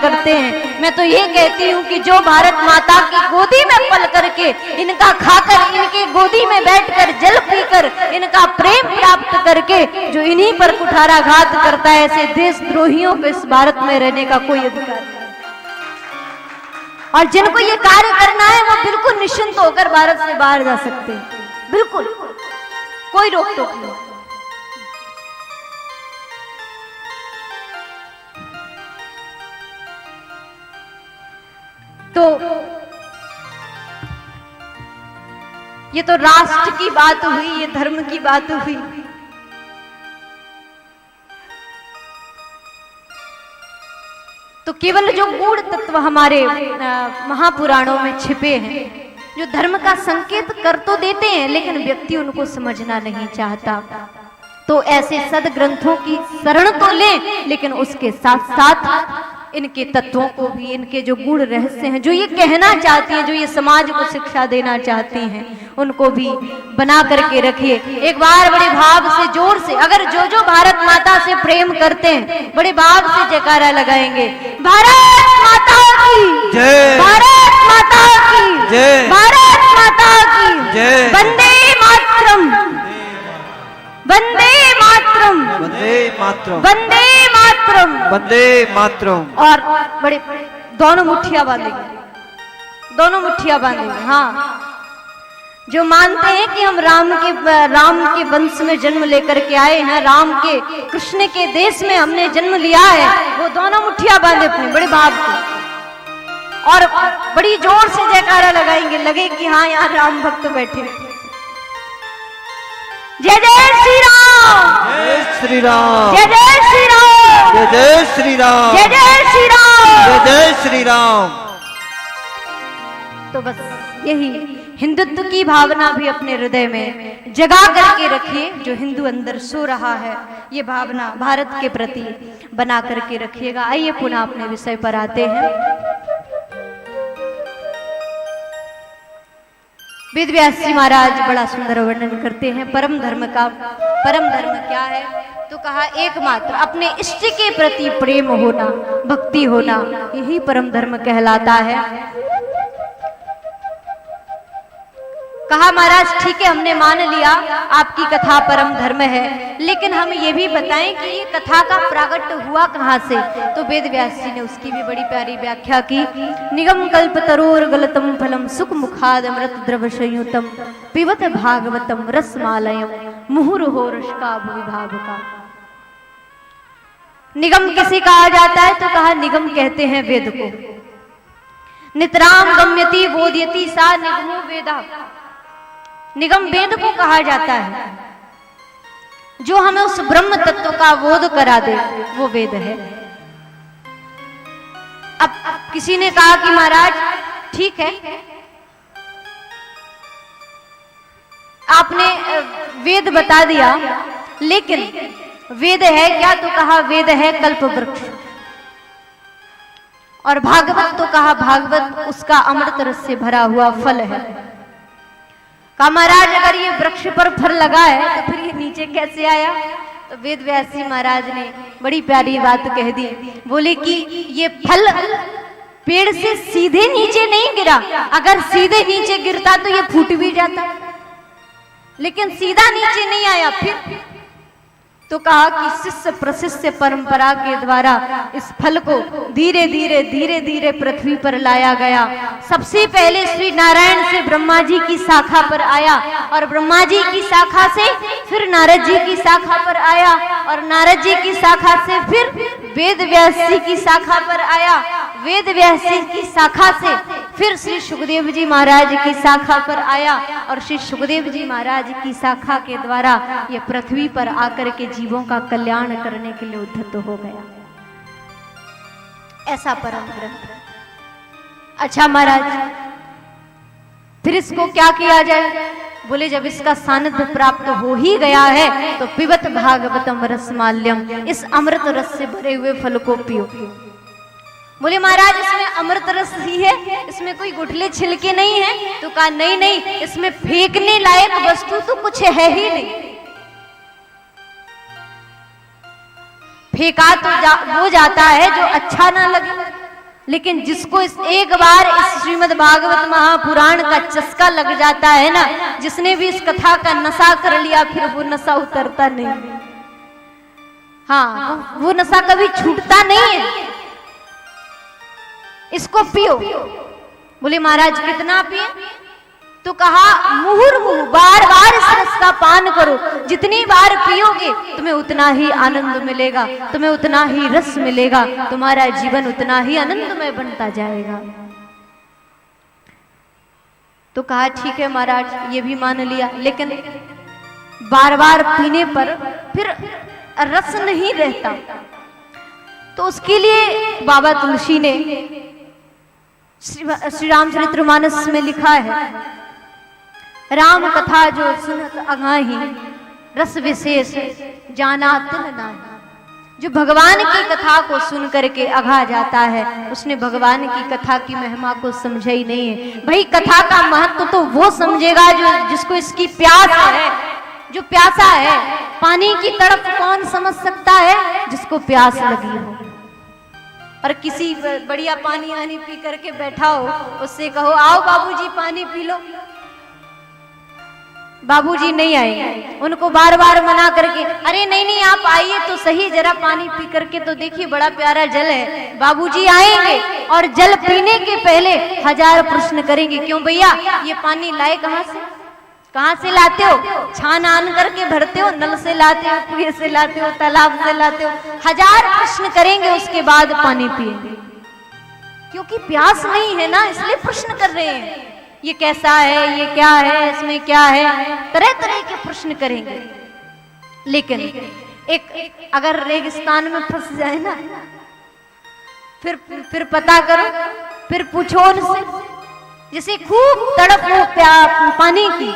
करते हैं। मैं तो ये कहती हूँ कि जो भारत माता की गोदी में पल करके, इनका खाकर, इनकी गोदी में बैठकर, जल पीकर, इनका प्रेम प्राप्त करके जो इन्हीं पर कुठाराघात करता है, ऐसे देशद्रोहियों को इस भारत में रहने का कोई अधिकार नहीं। और जिनको ये कार्य करना है वो बिल्कुल निश्चिंत होकर भारत से बाहर जा सकते हैं, बिल्कुल कोई रोक टोक नहीं। तो ये तो राष्ट्र की बात हुई, ये धर्म की बात हुई। तो केवल जो गूढ़ तत्व हमारे महापुराणों में छिपे हैं, जो धर्म का संकेत कर तो देते हैं लेकिन व्यक्ति उनको समझना नहीं चाहता, तो ऐसे सदग्रंथों की शरण तो लें, लेकिन उसके साथ साथ इनके तत्वों को भी, इनके जो गूढ़ रहस्य हैं, जो ये कहना चाहती हैं, जो ये समाज को शिक्षा देना चाहती हैं, उनको भी बना करके रखिए। एक बार बड़े भाव से, जोर से, अगर जो भारत माता से प्रेम करते हैं, बड़े भाव से जयकारा लगाएंगे, भारत माता की जय, भारत माता की जय, भारत माता की जय, वंदे मातरम, वंदे मातरम, वंदे मातरम, वंदे मातरम, वंदे मातरम। और बड़े दोनों मुट्ठियां बांधेंगे, दोनों मुट्ठियां बांधेंगे। हाँ, जो मानते हैं कि हम राम के वंश में जन्म लेकर के आए हैं, राम के, कृष्ण के देश में हमने जन्म लिया है, वो दोनों मुट्ठियां बांधे अपने बड़े भाव को और बड़ी जोर से जयकारा लगाएंगे, लगे कि हाँ यहाँ राम भक्त बैठे। जय जय श्री राम, जय श्री राम, जय जय श्री राम, जय जय श्री राम, जय जय श्री राम, जय जय श्री राम। तो बस यही हिंदुत्व की भावना भी अपने हृदय में जगा करके रखिए। जो हिंदू अंदर सो रहा है, ये भावना भारत के प्रति बना करके रखिएगा। आइए पुनः अपने विषय पर आते हैं। वेद व्यास जी महाराज बड़ा सुंदर वर्णन करते हैं परम धर्म का। परम धर्म क्या है? तो कहा एकमात्र अपने इष्ट के प्रति प्रेम होना, भक्ति होना, यही परम धर्म कहलाता है। कहा महाराज ठीक है, हमने मान लिया आपकी कथा परम धर्म है, लेकिन हम ये भी बताएं कि ये कथा का प्रागट्य हुआ कहाँ से। तो वेद व्यास जी ने उसकी भी बड़ी प्यारी व्याख्या की। निगम कल्प तरोर गलतम फलम सुख मुखाद अमृत द्रव संयुतम पिबत भागवतम रसमालयम मुहुर्हो रश्का भुविभाव का। निगम किसे कहा जाता है? तो कहा निगम कहते हैं वेद को। नितराम गम्यति बोध्यति सा निगमो वेदा। निगम वेद को कहा जाता है, जो हमें उस ब्रह्म तत्व का बोध करा दे, वो वेद है। अब किसी ने कहा कि महाराज ठीक है, आपने वेद बता दिया, लेकिन वेद है क्या? तो कहा वेद है कल्प वृक्ष। और भागवत तो कहा भागवत उसका अमृत रस से भरा हुआ फल है। कहा महाराज अगर ये वृक्ष पर फल लगा है तो फिर ये नीचे कैसे आया? तो वेद व्यास जी महाराज ने बड़ी प्यारी बात कह दी। बोले कि ये फल पेड़ से सीधे नीचे नहीं गिरा, अगर सीधे नीचे गिरता तो ये फूट भी जाता, लेकिन सीधा नीचे नहीं आया। फिर तो कहा कि शिष्य प्रशिष्य परंपरा के द्वारा इस फल को धीरे धीरे धीरे धीरे पृथ्वी पर लाया गया। सबसे पहले श्री नारायण से ब्रह्मा जी की शाखा पर आया, और ब्रह्मा जी की शाखा से फिर नारद जी की शाखा पर आया, और नारद जी की शाखा से फिर वेद व्यास जी की शाखा पर आया, वेद व्यास जी की शाखा से फिर श्री सुखदेव जी महाराज की शाखा पर आया, और श्री सुखदेव जी महाराज की शाखा के द्वारा ये पृथ्वी पर आकर के जीवों का कल्याण करने के लिए उद्धत हो गया। ऐसा परम ग्रंथ। अच्छा महाराज फिर इसको क्या किया जाए? बोले जब इसका सानिध्य प्राप्त हो ही गया है तो पिबत भागवतम रसमाल्यम, इस अमृत रस से भरे हुए फल को पियो। बोले महाराज इसमें अमृत रस ही है, इसमें कोई गुठले छिलके नहीं है? तो कहा नहीं नहीं, इसमें फेंकने लायक वस्तु तो कुछ है ही नहीं। फेंका तो वो जाता है जो अच्छा ना लगे। लेकिन जिसको एक बार इस श्रीमद् भागवत महापुराण का चस्का लग जाता है ना, जिसने भी इस कथा का नशा कर लिया फिर वो नशा उतरता नहीं। हाँ, वो नशा कभी छूटता नहीं है। इसको पियो। बोले महाराज कितना पिए? तो कहा मुहुर्मुहु, बार बार इस रस का पान करो। जितनी बार पियोगे तुम्हें उतना ही आनंद मिलेगा, तुम्हें उतना ही रस मिलेगा, तुम्हारा जीवन उतना ही आनंदमय बनता जाएगा। तो कहा ठीक है महाराज, ये भी मान लिया, लेकिन बार बार पीने पर फिर रस नहीं रहता। तो उसके लिए बाबा तुलसी ने श्री रामचरितमानस में लिखा है, राम कथा जो सुनत अगाही, रस विशेष जाना तिल नाही। जो भगवान की कथा को सुन करके अघा जाता है, उसने भगवान की कथा की महिमा को समझा ही नहीं है। भाई कथा का महत्व तो वो समझेगा जो जिसको इसकी प्यास है, जो प्यासा है। पानी की तड़प कौन समझ सकता है? जिसको प्यास लगी हो। और किसी बढ़िया पानी आनी पी करके बैठा हो, उससे कहो आओ बाबूजी पानी पी लो, बाबूजी नहीं आएंगे। उनको बार बार मना करके, अरे नहीं नहीं आप आइए तो सही, जरा पानी पी करके तो देखिए, बड़ा प्यारा जल है। बाबूजी आएंगे और जल पीने के पहले 1000 प्रश्न करेंगे, क्यों भैया ये पानी लाए कहाँ से? कहाँ से लाते हो? छान आन करके भरते हो, नल से लाते हो, कुएं से लाते हो, तालाब से लाते हो? 1000 प्रश्न करेंगे, उसके बाद पानी पिएंगे। क्योंकि प्यास नहीं है ना, इसलिए प्रश्न कर रहे हैं। ये कैसा है, ये क्या है, इसमें क्या है, तरह तरह के प्रश्न करेंगे। लेकिन एक अगर रेगिस्तान में फंस जाए ना, फिर पता करो, फिर पूछो उनसे। जैसे खूब तड़प हो पानी की,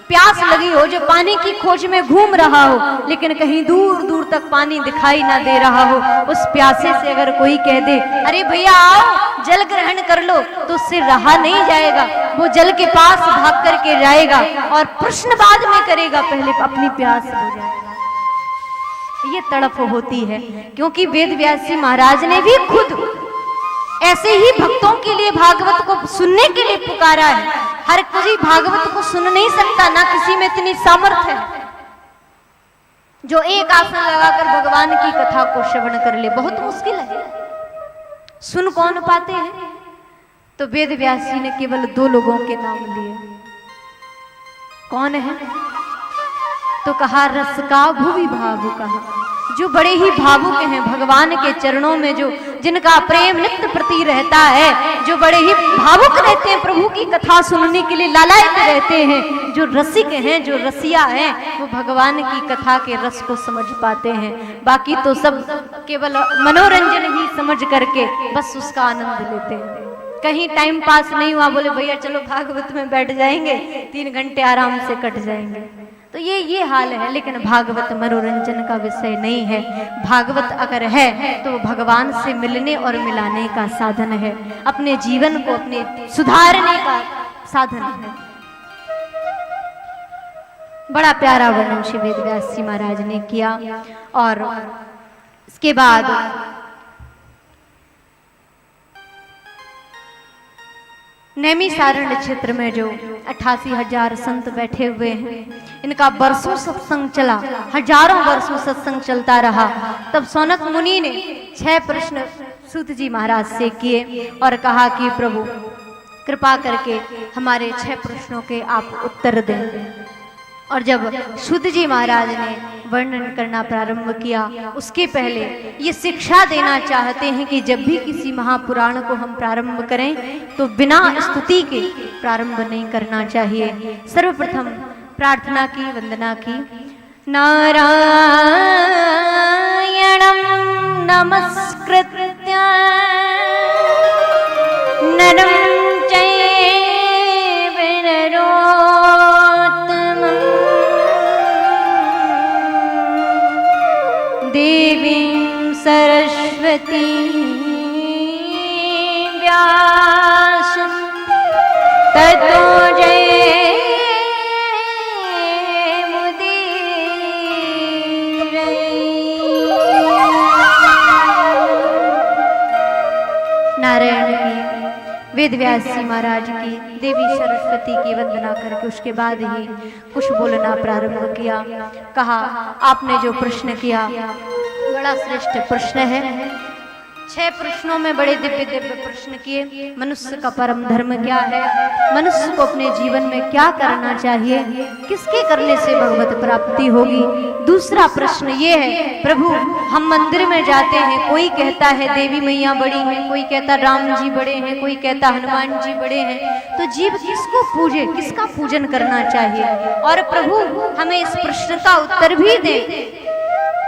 प्यास लगी हो, जो पानी की खोज में घूम रहा हो, लेकिन कहीं दूर दूर तक पानी दिखाई ना दे रहा हो, उस प्यासे से अगर कोई कह दे अरे भैया आओ जल ग्रहण कर लो, तो उससे रहा नहीं जाएगा। वो जल के पास भाग करके जाएगा और प्रश्न बाद में करेगा, पहले अपनी प्यास हो जाएगा। ये तड़प होती है, क्योंकि वेद व्यास जी महाराज ने भी खुद ऐसे ही भक्तों के लिए भागवत को सुनने के लिए पुकारा है। हर कोई भागवत को सुन नहीं सकता, ना किसी में इतनी सामर्थ्य है जो एक आसन लगाकर भगवान की कथा को श्रवण कर ले। बहुत मुश्किल है, सुन कौन पाते हैं? तो वेद व्यास जी ने केवल 2 लोगों के नाम लिए। कौन है? तो कहा रस का भुवि भावुक, जो बड़े ही भावुक हैं भगवान के चरणों में, जो जिनका प्रेम नित्य प्रति रहता है, जो बड़े ही भावुक रहते हैं, प्रभु की कथा सुनने के लिए लालायित रहते हैं, जो रसिक हैं, जो रसिया हैं, वो भगवान की कथा के रस को समझ पाते हैं। बाकी तो सब केवल मनोरंजन ही समझ करके बस उसका आनंद लेते हैं। कहीं टाइम पास नहीं हुआ, बोले भैया चलो भागवत में बैठ जाएंगे, 3 घंटे आराम से कट जाएंगे। तो ये हाल है। लेकिन भागवत मनोरंजन का विषय नहीं है। भागवत अगर है तो भगवान से मिलने और मिलाने का साधन है, अपने जीवन को अपने सुधारने का साधन है। बड़ा प्यारा वर्णन श्री वेद व्यास जी महाराज ने किया। और इसके बाद नैमिषारण्य क्षेत्र में जो 88,000 संत बैठे हुए हैं, इनका वर्षों सत्संग चला, हजारों वर्षों सत्संग चलता रहा। तब सौनक मुनि ने 6 प्रश्न सूत जी महाराज से किए और कहा कि प्रभु कृपा करके हमारे 6 प्रश्नों के आप उत्तर दें। और जब सूत जी महाराज ने वर्णन करना प्रारंभ किया, उसके पहले ये शिक्षा देना चाहते हैं कि जब भी किसी महापुराण को हम प्रारंभ करें तो बिना स्तुति के प्रारंभ नहीं करना चाहिए। सर्वप्रथम प्रार्थना की, वंदना की। नारायणं नमस्कृत्य नरं चैव नरोत्तमं देवीं सरस्वतीं व्यासं ततो नारायण की, वेद व्यास जी महाराज की, देवी सरस्वती की वंदना करके उसके बाद ही कुछ बोलना प्रारंभ किया। कहा आपने जो प्रश्न किया बड़ा श्रेष्ठ प्रश्न है। 6 प्रश्नों में बड़े दिव्य दिव्य प्रश्न किए। मनुष्य का परम धर्म क्या है, मनुष्य को अपने जीवन में क्या करना चाहिए, किसके करने से भगवत प्राप्ति होगी। दूसरा प्रश्न ये है, प्रभु हम मंदिर में जाते हैं, कोई कहता है देवी मैया बड़ी हैं, कोई कहता राम जी बड़े हैं, कोई कहता हनुमान जी बड़े हैं, तो जीव किसको पूजे, किसका पूजन करना चाहिए। और प्रभु हमें इस प्रश्न का उत्तर भी दें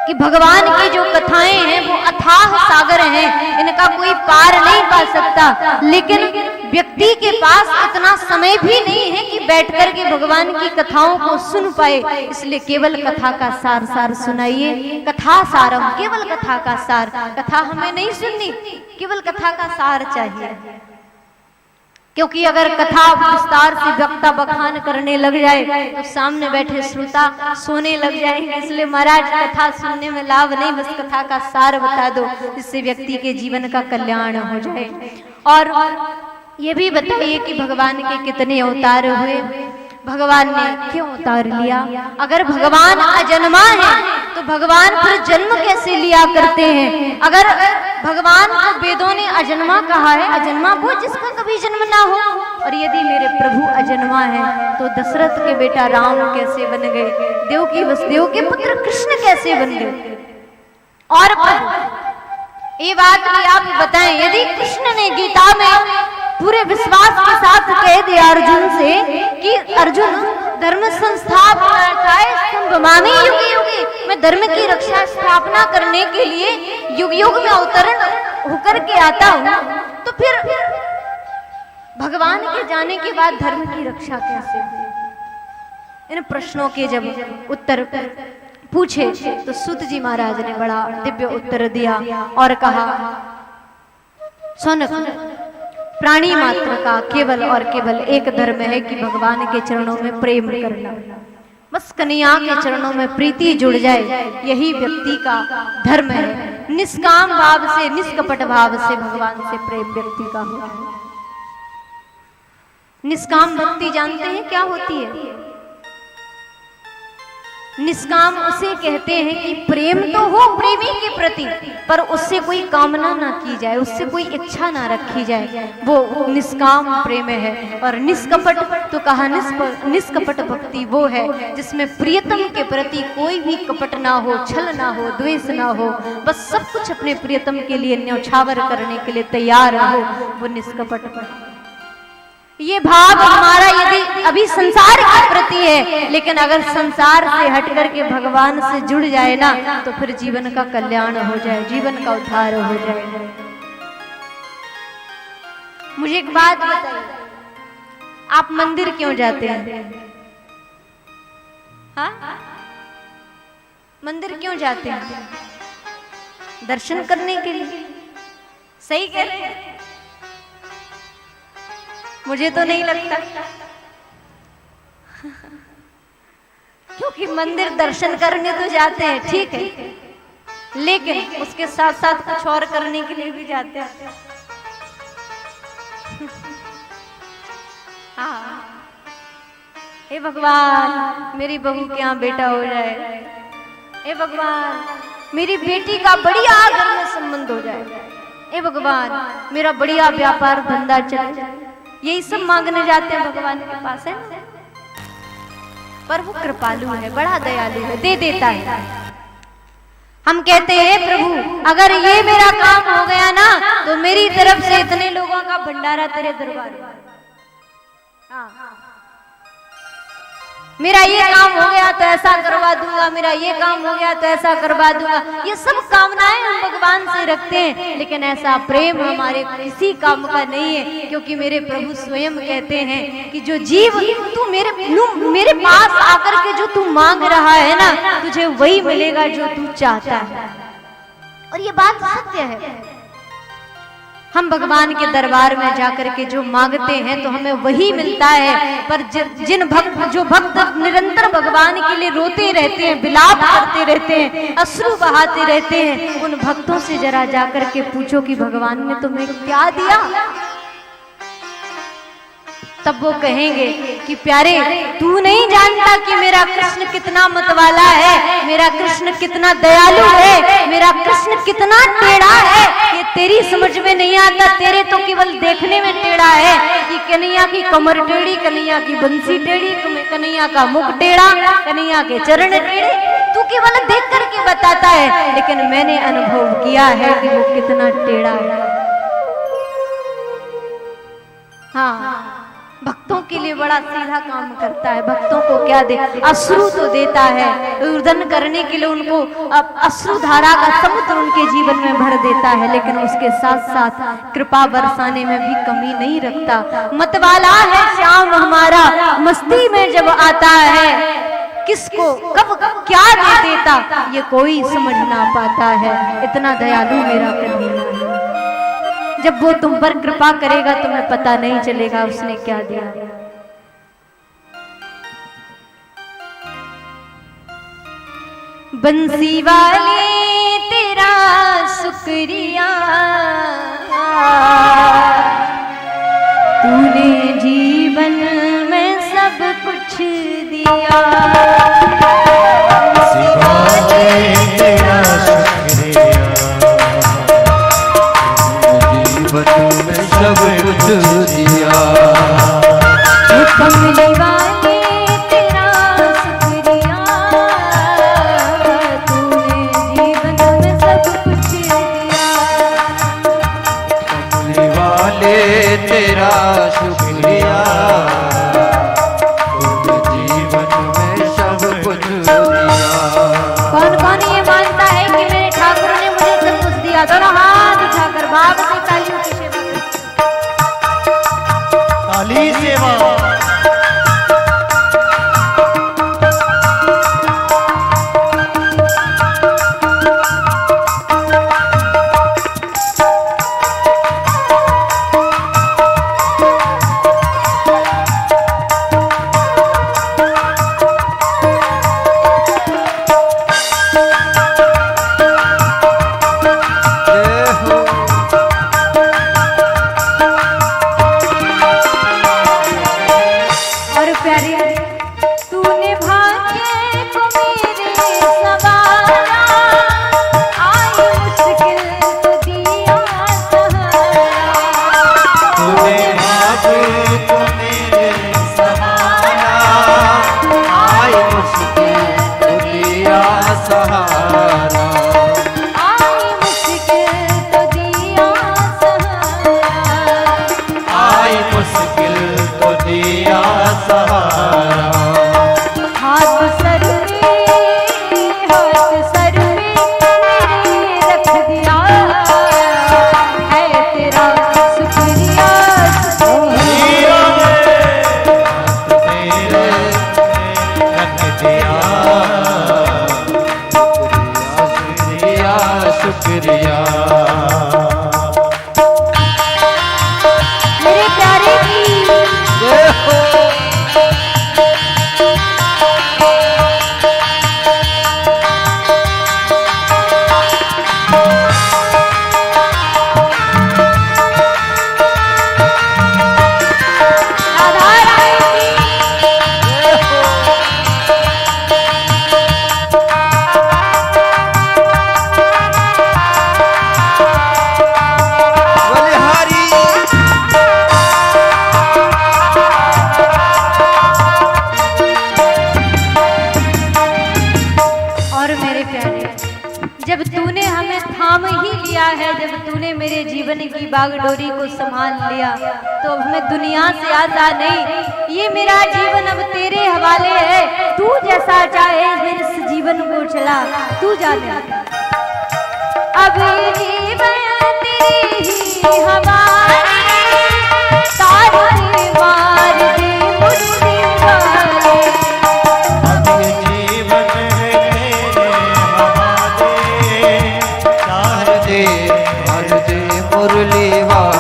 कि भगवान की जो कथाएं हैं वो अथाह सागर हैं, इनका कोई पार नहीं पा सकता, लेकिन व्यक्ति के पास इतना समय भी नहीं है कि बैठकर के भगवान की कथाओं को सुन पाए। इसलिए केवल कथा का सार सार सुनाइए, कथा सारम, केवल कथा का सार। कथा हमें नहीं सुननी, केवल कथा का सार चाहिए। क्योंकि अगर कथा विस्तार से वक्ता बखान करने लग जाए तो सामने बैठे श्रोता सोने लग जाएंगे। इसलिए महाराज कथा सुनने में लाभ नहीं, बस कथा का सार बता दो, जिससे व्यक्ति के जीवन का कल्याण हो जाए। और ये भी बताइए कि भगवान के कितने अवतार हुए, भगवान ने क्यों अवतार लिया। अगर भगवान अजन्मा है तो भगवान फिर जन्म कैसे लिया करते हैं। अगर भगवान को वेदों ने अजन्मा कहा है, अजन्मा वो जिसका कभी जन्म ना हो, और यदि मेरे प्रभु अजन्मा है तो दशरथ के बेटा राम कैसे बन गए, देव की वसुदेव के पुत्र कृष्ण कैसे बन गए। और प्रभु ये बात भी आप बताएं, यदि कृष्ण ने गीता में पूरे विश्वास के साथ कह दिया अर्जुन से कि अर्जुन धर्म संस्थापनार्थाय स्तंभमामि युगे युगे, मैं धर्म की रक्षा स्थापना करने के लिए युग युग में अवतरण होकर के आता हूँ, तो फिर भगवान के जाने के बाद धर्म की रक्षा कैसे हुई। इन प्रश्नों के जब उत्तर पूछे तो सूत जी महाराज ने बड़ा दिव्य उत्तर दिया और कहा, सौनक प्राणी मात्र का केवल और केवल एक धर्म है कि भगवान के चरणों में प्रेम करना। बस कन्हैया के चरणों में प्रीति जुड़ जाए, यही व्यक्ति का धर्म है। निष्काम भाव से, निष्कपट भाव से भगवान से प्रेम व्यक्ति का होता है। निष्काम भक्ति जानते हैं क्या होती है। निष्काम उसे कहते हैं कि प्रेम तो हो प्रेमी के प्रति, पर उससे कोई कामना ना की जाए, उससे कोई इच्छा ना रखी जाए, वो निष्काम प्रेम है। और निष्कपट तो कहा, निष्कपट भक्ति वो है जिसमें प्रियतम के प्रति कोई भी कपट ना हो, छल ना हो, द्वेष ना हो, बस सब कुछ अपने प्रियतम के लिए न्यौछावर करने के लिए तैयार हो, वो निष्कपट। ये भाव हमारा यदि अभी संसार के प्रति है, लेकिन अगर संसार से हट करके भगवान से जुड़ जाए ना, तो फिर जीवन का कल्याण हो जाए, जीवन का उद्धार हो जाए। मुझे एक बात बताइए, आप मंदिर क्यों जाते हैं? हाँ, मंदिर क्यों जाते हैं? दर्शन करने के लिए। सही कह रहे हैं? मुझे तो नहीं लगता, क्योंकि मंदिर दर्शन करने तो जाते हैं, ठीक है, लेकिन उसके साथ साथ कुछ और करने के लिए भी जाते हैं। हाँ, हे भगवान मेरी बहू के यहाँ बेटा हो जाए, हे भगवान मेरी बेटी का बढ़िया घर में संबंध हो जाए, हे भगवान मेरा बढ़िया व्यापार धंधा चले, यही सब मांगने जाते हैं भगवान के पास, है। पर वो कृपालु है, बड़ा दयालु है, दे देता है। हम कहते हैं प्रभु अगर ये मेरा काम हो गया ना, तो मेरी तरफ से इतने लोगों का भंडारा तेरे दरबार में। हाँ, मेरा ये काम हो गया तो ऐसा करवा दूंगा, मेरा ये काम हो गया तो ऐसा करवा दूंगा। ये सब कामनाएं हम भगवान से रखते हैं, लेकिन ऐसा प्रेम हमारे किसी काम का नहीं है, क्योंकि मेरे प्रभु स्वयं कहते हैं कि जो जीव तू मेरे पास आकर के जो तू मांग रहा है ना, तुझे वही मिलेगा जो तू चाहता है। और ये बात सत्य है। हम भगवान के दरबार में जाकर के जो मांगते हैं तो हमें वही मिलता है, पर जो भक्त निरंतर भगवान के लिए रोते रहते हैं, विलाप करते रहते हैं, अश्रु बहाते रहते हैं, उन भक्तों से जरा जाकर के पूछो कि भगवान ने तुम्हें क्या दिया। तब वो कहेंगे कि प्यारे तू नहीं जानता कि मेरा कृष्ण कितना मतवाला है, मेरा कृष्ण कितना दयालु है, मेरा कृष्ण कितना टेढ़ा है, ये तेरी समझ में नहीं आता। तेरे तो केवल देखने में टेढ़ा है कि कन्हैया की कमर टेढ़ी, कन्हैया की बंसी टेढ़ी, कन्हैया का मुख टेढ़ा, कन्हैया के चरण टेढ़े, तू केवल देख करके बताता है, लेकिन मैंने अनुभव किया है कि वो कितना टेढ़ा है। हाँ, भक्तों के लिए बड़ा सीधा काम करता है। भक्तों को क्या दे, अश्रु तो देता है, रुदन करने के लिए उनको अश्रु धारा का समुद्र उनके जीवन में भर देता है, लेकिन उसके साथ साथ कृपा बरसाने में भी कमी नहीं रखता। मतवाला है श्याम हमारा, मस्ती में जब आता है, किसको कब क्या दे देता ये कोई समझ ना पाता है। इतना दयालु मेरा कन्हैया है, जब वो तुम पर कृपा करेगा तुम्हें पता नहीं चलेगा उसने क्या दिया। बंसी वाले तेरा शुक्रिया, तूने जीवन में सब कुछ दिया। बंसी वाले तेरा शुक्रिया, में सब कुछ दिया। कमली वाले तेरा शुक्रिया, तूने जीवन में सब कुछ दिया। कमली वाले तेरा शुक्रिया, तूने जीवन में सब कुछ दिया। कौन कौन ये मानता है कि मेरे ठाकुर ने मुझे सब कुछ दिया? दोनों हाथ उठाकर भाव से तालियों की सेवा करें। ताली सेवा। जब तूने हमें थाम ही लिया है, जब तूने मेरे जीवन की बागडोरी को संभाल लिया, तो अब हमें दुनिया से आशा नहीं। ये मेरा जीवन अब तेरे हवाले है, तू जैसा चाहे मेरे इस जीवन को चला, तू जाने। अब ये जीवन तेरी ही हवाले, तारे मार दे मुझसे वाले। मुरली वाले।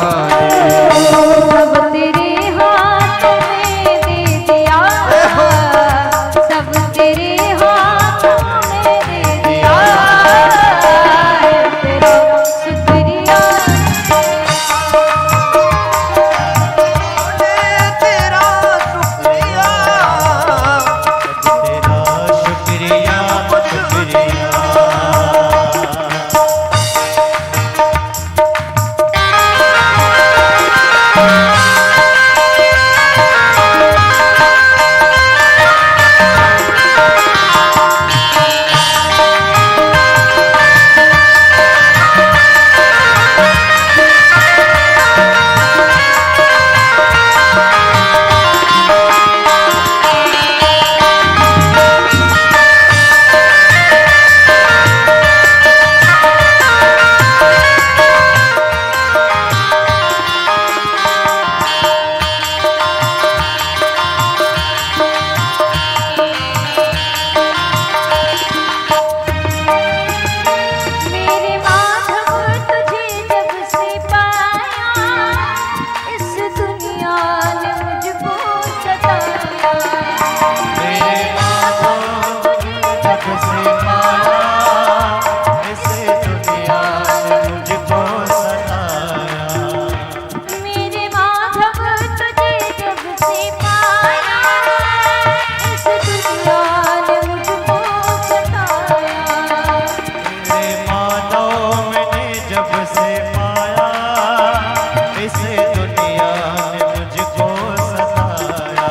से दुनिया ने मुझको सताया।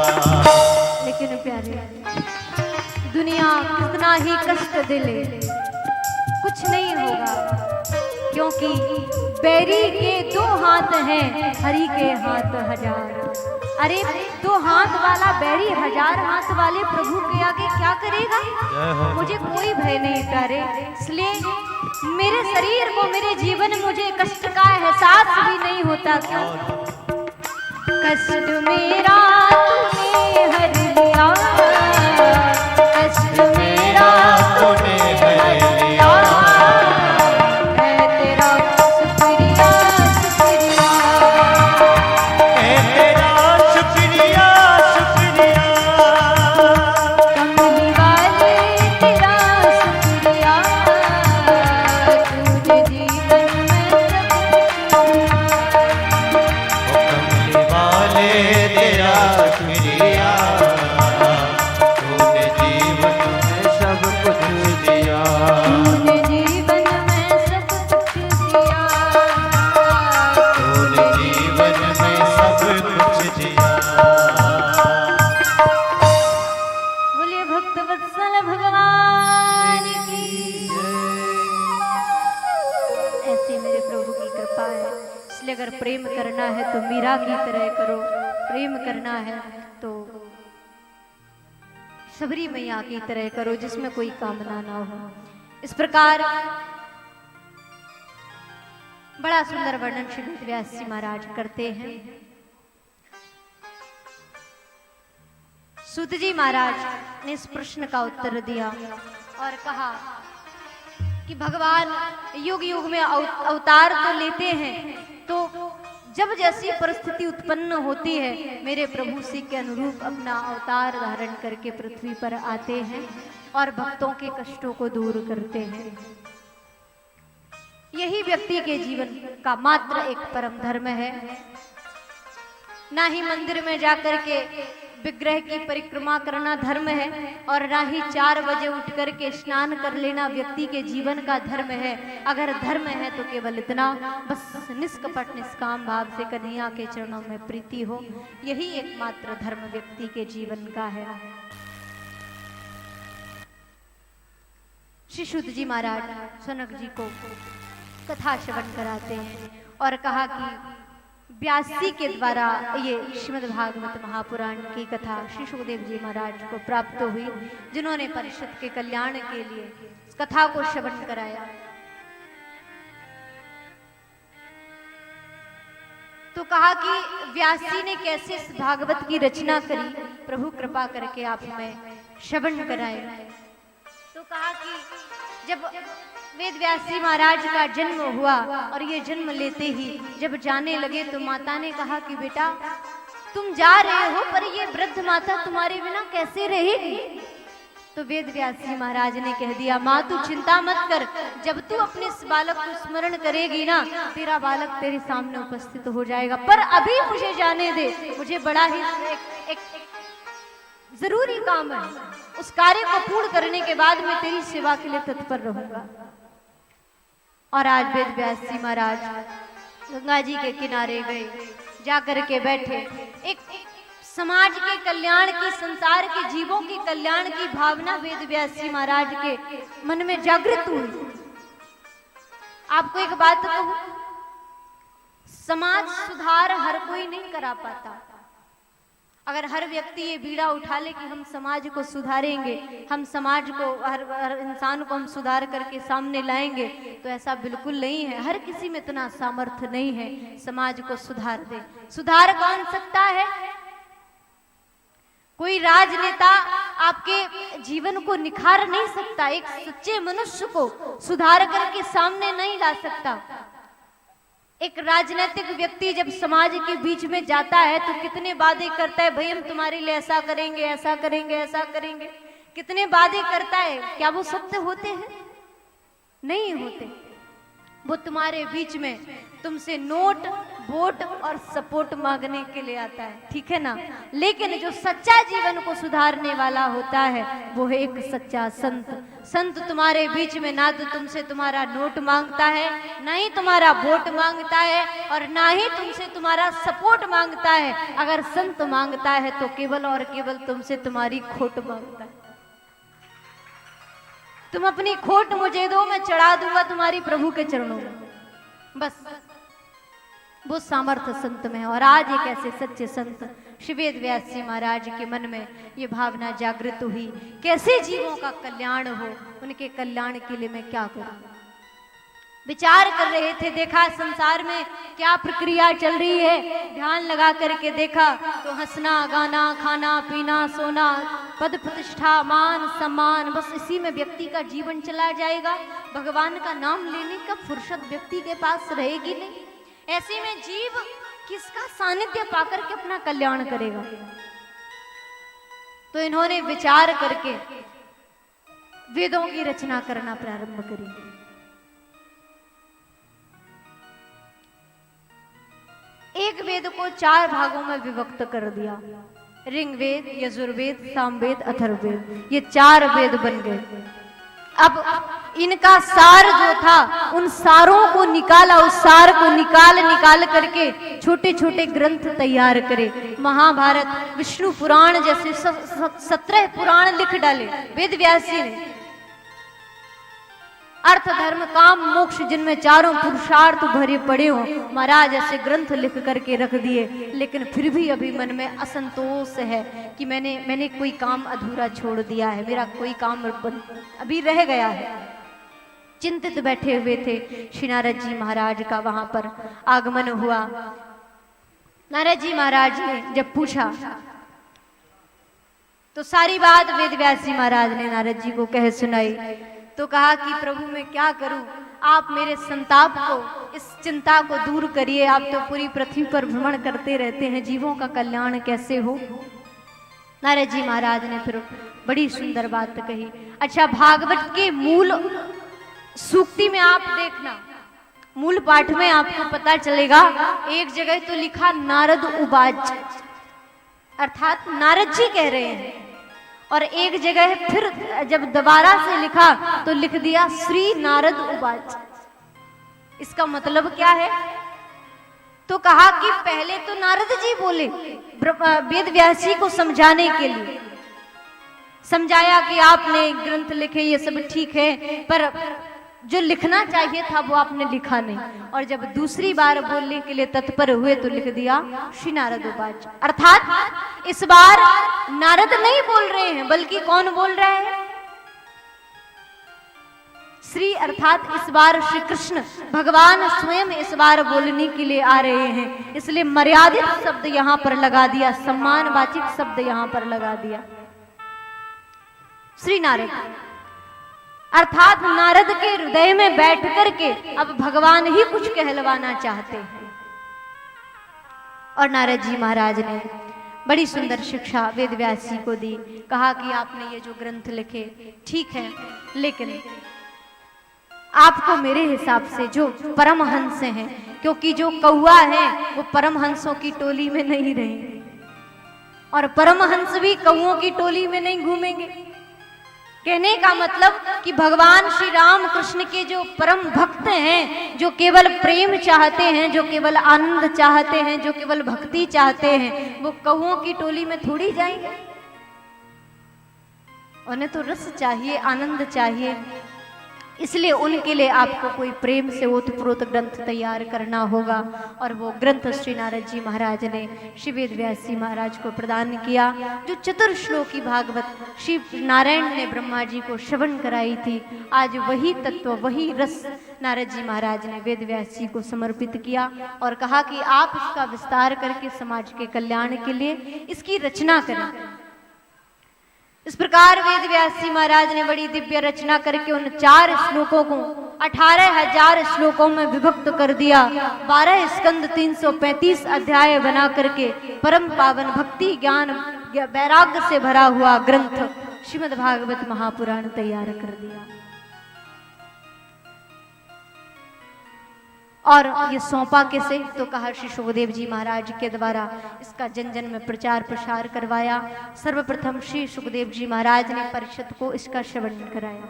लेकिन प्यारे, दुनिया कितना ही कष्ट दे ले, कुछ नहीं होगा, क्योंकि बैरी के दो हाथ हैं, हरि के हाथ हजार। अरे दो हाथ वाला बैरी हजार हाथ वाले प्रभु के आगे क्या करेगा? मुझे कोई भय नहीं प्यारे, इसलिए मेरे शरीर को, मेरे जीवन में मुझे कष्ट का एहसास भी नहीं होता। क्यों? कष्ट मेरा तूने हर लिया, कष्ट मेरा तूने हर लिया। है तेरा शुक्रिया शुक्रिया, है तेरा शुक्रिया शुक्रिया। कमली वाले तेरा शुक्रिया, तूने जीवन में कमली वाले तेरा शुक्रिया, तूने जीवन में सब कुछ दिया। तूने जीवन में सब कुछ दिया, तूने जीवन में सब कुछ दिया। बोलिए भक्त वत्सल भगवान की। ऐसी मेरे प्रभु की कृपा है, इसलिए अगर प्रेम करना है तो मीरा की तरह करो, प्रेम करना है तो सबरी मैया की तरह करो, जिसमें कोई कामना ना हो। इस प्रकार बड़ा सुंदर वर्णन श्री वेदव्यास जी महाराज करते हैं। सूत जी महाराज ने इस प्रश्न का उत्तर दिया और कहा कि भगवान युग युग में अवतार तो लेते हैं, तो जब जैसी परिस्थिति उत्पन्न होती है मेरे प्रभु उसी के अनुरूप अपना अवतार धारण करके पृथ्वी पर आते हैं और भक्तों के कष्टों को दूर करते हैं। यही व्यक्ति के जीवन का मात्र एक परम धर्म है। ना ही मंदिर में जाकर के विग्रह की परिक्रमा करना धर्म है, और ना ही 4 बजे उठ करके स्नान कर लेना व्यक्ति के जीवन का धर्म है। अगर धर्म है तो केवल इतना, बस निष्कपट निष्काम भाव से कन्हैया के चरणों में प्रीति हो, यही एकमात्र धर्म व्यक्ति के जीवन का है। श्री शुद्ध जी महाराज सनक जी को कथा श्रवण कराते हैं और कहा कि व्यासी के द्वारा ये श्रीमद् भागवत महापुराण की कथा श्री सुखदेव जी महाराज को प्राप्त हुई, जिन्होंने परिषद के कल्याण के लिए इस कथा को श्रवण कराया। तो कहा कि व्यासी ने कैसे इस भागवत की रचना करी, प्रभु कृपा करके आप हमें श्रवण कराए। तो कहा कि जब वेद व्यास जी महाराज का जन्म हुआ और ये जन्म लेते ही जब जाने लगे तो माता ने कहा कि बेटा तुम जा रहे हो, पर ये वृद्ध माता तुम्हारे बिना कैसे रहेगी? तो वेद व्यास जी महाराज ने कह दिया, माँ तू चिंता मत कर, जब तू अपने इस बालक को स्मरण करेगी ना, तेरा बालक तेरे सामने उपस्थित हो जाएगा, पर अभी मुझे जाने दे, मुझे बड़ा ही एक जरूरी काम है, उस कार्य को पूर्ण करने के बाद मैं तेरी सेवा के लिए तत्पर रहूंगा। और आज वेद व्यास जी महाराज गंगा जी के किनारे गए, जाकर के बैठे, एक समाज के कल्याण की, संसार के जीवों के कल्याण की भावना वेद व्यास जी महाराज के मन में जागृत हुई। आपको एक बात कहूं, समाज सुधार हर कोई नहीं करा पाता। अगर हर व्यक्ति ये बीड़ा उठा ले कि हम समाज को सुधारेंगे, हम समाज को, हर इंसान को हम सुधार करके सामने लाएंगे, तो ऐसा बिल्कुल नहीं है। हर किसी में इतना सामर्थ्य नहीं है समाज को सुधार दे। सुधार कौन सकता है? कोई राजनेता आपके जीवन को निखार नहीं सकता, एक सच्चे मनुष्य को सुधार करके सामने नहीं ला सकता। एक राजनीतिक व्यक्ति जब समाज के बीच में जाता है तो कितने वादे करता है, भाई हम तुम्हारे लिए ऐसा करेंगे, ऐसा करेंगे, ऐसा करेंगे, कितने वादे करता है। क्या वो सत्य होते हैं? नहीं होते। वो तुम्हारे बीच में तुमसे नोट, वोट और सपोर्ट मांगने के लिए आता है, ठीक है ना। लेकिन जो सच्चा जीवन को सुधारने वाला होता है वो है एक सच्चा संत। संत तुम्हारे बीच में ना तो तुमसे तुम्हारा नोट मांगता है, ना ही तुम्हारा वोट मांगता है, और ना ही तुमसे तुम्हारा सपोर्ट मांगता है। अगर संत मांगता है तो केवल और केवल तुमसे तुम्हारी खोट मांगता है। तुम अपनी खोट मुझे दो, मैं चढ़ा दूंगा तुम्हारी प्रभु के चरणों में, बस। वो सामर्थ्य संत में है। और आज एक ऐसे सच्चे संत श्री वेद व्यास जी महाराज के मन में ये भावना जागृत हुई, कैसे जीवों का कल्याण हो, उनके कल्याण के लिए मैं क्या करूं। विचार कर रहे थे, देखा संसार में क्या प्रक्रिया चल रही है, ध्यान लगा करके देखा तो हंसना, गाना, खाना, पीना, सोना, पद प्रतिष्ठा, मान सम्मान, बस इसी में व्यक्ति का जीवन चला जाएगा। भगवान का नाम लेने का फुर्सत व्यक्ति के पास रहेगी नहीं। ऐसे में जीव किसका सानिध्य पाकर के अपना कल्याण करेगा। तो इन्होंने विचार करके वेदों की रचना करना प्रारंभ करी। एक वेद को 4 भागों में विभक्त कर दिया, ऋग्वेद, यजुर्वेद, सामवेद, अथर्ववेद, ये 4 वेद बन गए। अब इनका सार जो था, उन सारों को निकाला, उस सार को निकाल करके छोटे छोटे ग्रंथ तैयार करे। महाभारत, विष्णु पुराण जैसे 17 पुराण लिख डाले वेद व्यास जी ने। अर्थ, धर्म, काम, मोक्ष, जिनमें चारों पुरुषार्थ भरे पड़े हो, महाराज ऐसे ग्रंथ लिख करके रख दिए। लेकिन फिर भी अभी मन में असंतोष है कि मैंने कोई काम अधूरा छोड़ दिया है, मेरा कोई काम अभी रह गया है। चिंतित बैठे हुए थे। श्री नारद जी महाराज का वहां पर आगमन हुआ। नारद जी महाराज ने जब पूछा तो सारी बात वेद व्यास जी महाराज ने नारद जी को कह सुनाई। तो कहा कि प्रभु मैं क्या करूं, आप मेरे संताप को, इस चिंता को दूर करिए। आप तो पूरी पृथ्वी पर भ्रमण करते रहते हैं, जीवों का कल्याण कैसे हो। नारद जी महाराज ने फिर बड़ी सुंदर बात कही। अच्छा, भागवत के मूल सूक्ति में आप देखना, मूल पाठ में आपको पता चलेगा, एक जगह तो लिखा नारद उवाच, अर्थात नारद जी कह रहे हैं, और एक जगह फिर जब दोबारा से लिखा तो लिख दिया श्री नारद उवाच। इसका मतलब क्या है? तो कहा कि पहले तो नारद जी बोले वेद व्यास जी को समझाने के लिए, समझाया कि आपने ग्रंथ लिखे ये सब ठीक है, पर जो लिखना चाहिए था वो आपने लिखा नहीं। और जब दूसरी बार बोलने के लिए तत्पर हुए तो लिख दिया श्री नारद उवाच। अर्थात इस बार नारद नहीं बोल रहे हैं, बल्कि कौन बोल रहा है? श्री, अर्थात इस बार श्री कृष्ण भगवान स्वयं इस बार बोलने के लिए आ रहे हैं। इसलिए मर्यादित शब्द यहां पर लगा दिया, सम्मानवाचक शब्द यहां पर लगा दिया, श्री नारद। अर्थात नारद के हृदय में बैठ करके अब भगवान ही कुछ कहलवाना चाहते हैं। और नारद जी महाराज ने बड़ी सुंदर शिक्षा वेद व्यास जी को दी। कहा कि आपने ये जो ग्रंथ लिखे ठीक है, लेकिन आपको मेरे हिसाब से जो परमहंस हैं, क्योंकि जो कौआ है वो परमहंसों की टोली में नहीं रहेंगे, और परमहंस भी कौओं की टोली में नहीं घूमेंगे। कहने का मतलब कि भगवान श्री राम कृष्ण के जो परम भक्त हैं, जो केवल प्रेम चाहते हैं, जो केवल आनंद चाहते हैं, जो केवल भक्ति चाहते हैं, वो कौओं की टोली में थोड़ी जाएंगे। उन्हें तो रस चाहिए, आनंद चाहिए। इसलिए उनके लिए आपको कोई प्रेम से ओतप्रोत ग्रंथ तैयार करना होगा। और वो ग्रंथ श्री नारद जी महाराज ने श्री वेद व्यास जी महाराज को प्रदान किया। जो चतुर श्लोकी भागवत श्री नारायण ने ब्रह्मा जी को श्रवण कराई थी, आज वही तत्व, वही रस नारद जी महाराज ने वेद व्यास जी को समर्पित किया और कहा कि आप इसका विस्तार करके समाज के कल्याण के लिए इसकी रचना करें। इस प्रकार वेद व्यास जी महाराज ने बड़ी दिव्य रचना करके उन 4 श्लोकों को 18,000 श्लोकों में विभक्त कर दिया। 12 स्कंद 335 अध्याय बना करके परम पावन भक्ति ज्ञान वैराग्य से भरा हुआ ग्रंथ श्रीमद् भागवत महापुराण तैयार कर दिया। और ये सौंपा कैसे, तो कहा श्री सुखदेव जी महाराज के द्वारा इसका जन जन में प्रचार प्रसार करवाया। सर्वप्रथम श्री सुखदेव जी महाराज ने परिषद को इसका श्रवण कराया।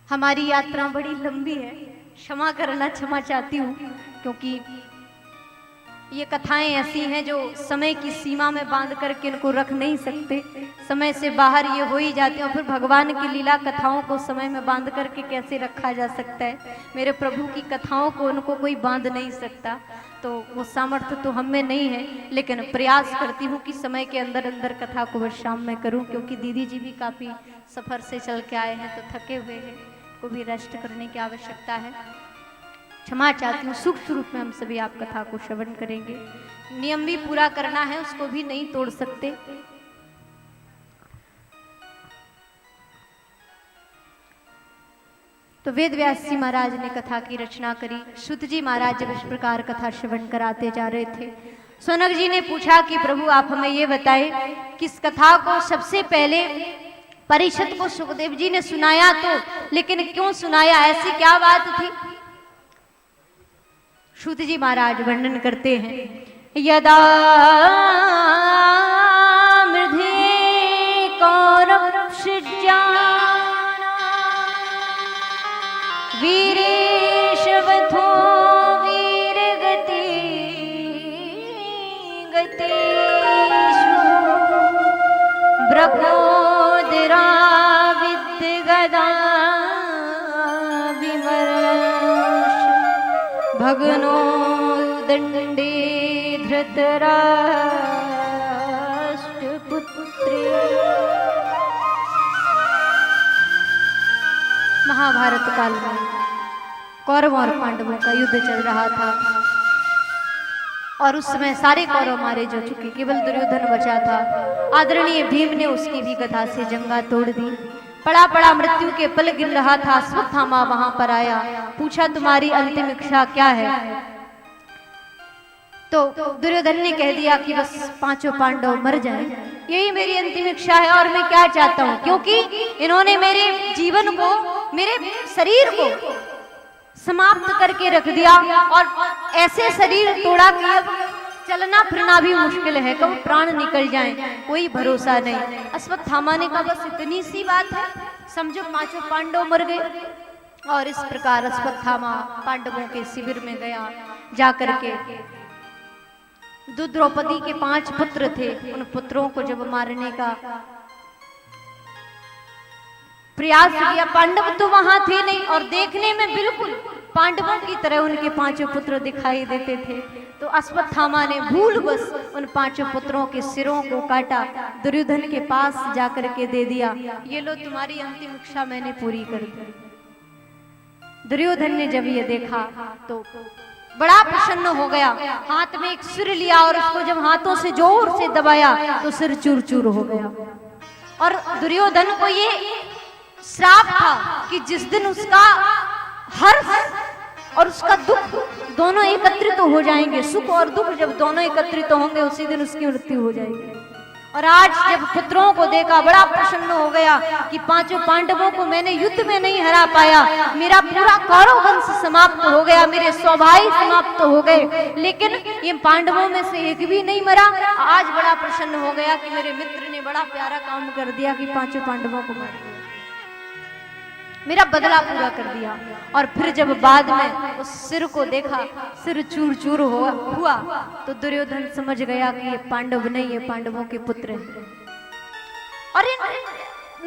हमारी यात्रा बड़ी लंबी है, क्षमा करना, क्षमा चाहती हूँ, क्योंकि ये कथाएं ऐसी हैं जो समय की सीमा में बांध करके इनको रख नहीं सकते, समय से बाहर ये हो ही जाते हैं। और फिर भगवान की लीला कथाओं को समय में बांध करके कैसे रखा जा सकता है? मेरे प्रभु की कथाओं को उनको कोई बांध नहीं सकता, तो वो सामर्थ्य तो हम में नहीं है, लेकिन प्रयास करती हूँ कि समय के अंदर अंदर कथा को बस शाम में करूँ, क्योंकि दीदी जी भी काफ़ी सफ़र से चल के आए हैं, तो थके हुए हैं, को भी रेस्ट करने की आवश्यकता है। क्षमा चाहती हूँ। सूक्ष्म रूप में हम सभी आप कथा को श्रवण करेंगे। नियम भी पूरा करना है, उसको भी नहीं तोड़ सकते। तो वेद व्यास जी महाराज ने कथा की रचना करी। सूत जी महाराज जब इस प्रकार कथा श्रवण कराते जा रहे थे, सौनक जी ने पूछा कि प्रभु आप हमें ये बताएं कि इस कथा को सबसे पहले परिषद को सुखदेव जी ने सुनाया तो, लेकिन क्यों सुनाया, ऐसी क्या बात थी? सूत जी महाराज वर्णन करते हैं, यदा मृधे कौरवसृज्याना वीरेशवथो वीरगति गतेषु ब्रकोदरा विद्गदा भगनो दंडे धृतराष्ट्रपुत्रे। महाभारत काल में कौरवों और पांडवों का युद्ध चल रहा था, और उस समय सारे कौरव मारे जा चुके, केवल दुर्योधन बचा था। आदरणीय भीम ने उसकी भी गदा से जंगा तोड़ दी। पड़ा पड़ा मृत्यु के पल गिर रहा था, अश्वत्थामा वहां पर आया, पूछा तुम्हारी अंतिम इच्छा क्या है? तो दुर्योधन ने कह दिया कि बस पांचों पांडव मर जाएं, यही मेरी अंतिम इच्छा है, और मैं क्या चाहता हूं, क्योंकि इन्होंने मेरे जीवन को, मेरे शरीर को समाप्त करके रख दिया, और ऐसे शरीर तोड़ा कि अब चलना फिरना भी मुश्किल है, कब प्राण निकल जाएं, कोई भरोसा नहीं। अश्वत्थामा ने कहा बस इतनी सी बात है, समझो पांचों पांडव मर गए। और इस प्रकार अश्वत्थामा पांडवों के शिविर में गया, जाकर के द्रौपदी के 5 पुत्र थे, उन पुत्रों को जब मारने का प्रयास किया, पांडव तो वहां थे नहीं, और देखने में बिल्कुल पांडवों की तरह उनके 5 पुत्र दिखाई देते थे। तो अश्वत्थामा ने भूलवश उन 5 पुत्रों के सिरों को काटा, दुर्योधन के पास जाकर के दे दिया, ये लो तुम्हारी अंतिम इच्छा मैंने पूरी कर दी। दुर्योधन ने जब ये देखा तो बड़ा प्रसन्न हो गया, हाथ में एक सिर लिया और उसको जब हाथों से जोर से दबाया तो सिर चूर चूर हो गया। और दुर्योधन को ये श्राप था कि जिस दिन उसका हर्ष और उसका दुख दोनों एकत्रित हो जाएंगे, सुख और दुख जब दोनों एकत्रित होंगे उसी दिन उसकी मृत्यु हो जाएगी। और आज जब पुत्रों को देखा बड़ा प्रसन्न हो गया कि 5 पांडवों को मैंने युद्ध में नहीं हरा पाया, मेरा पूरा कौरव वंश समाप्त हो गया, मेरे स्वभाई समाप्त हो गए, लेकिन ये पांडवों में से एक भी नहीं मरा। आज बड़ा प्रसन्न हो गया कि मेरे मित्र ने बड़ा प्यारा काम कर दिया कि 5 पांडवों को मार दिया, मेरा बदला पूरा कर दिया। और फिर जब बाद में उस सिर को देखा, सिर चूर चूर हुआ तो दुर्योधन समझ गया कि ये पांडव नहीं, ये पांडवों के पुत्र हैं। और इन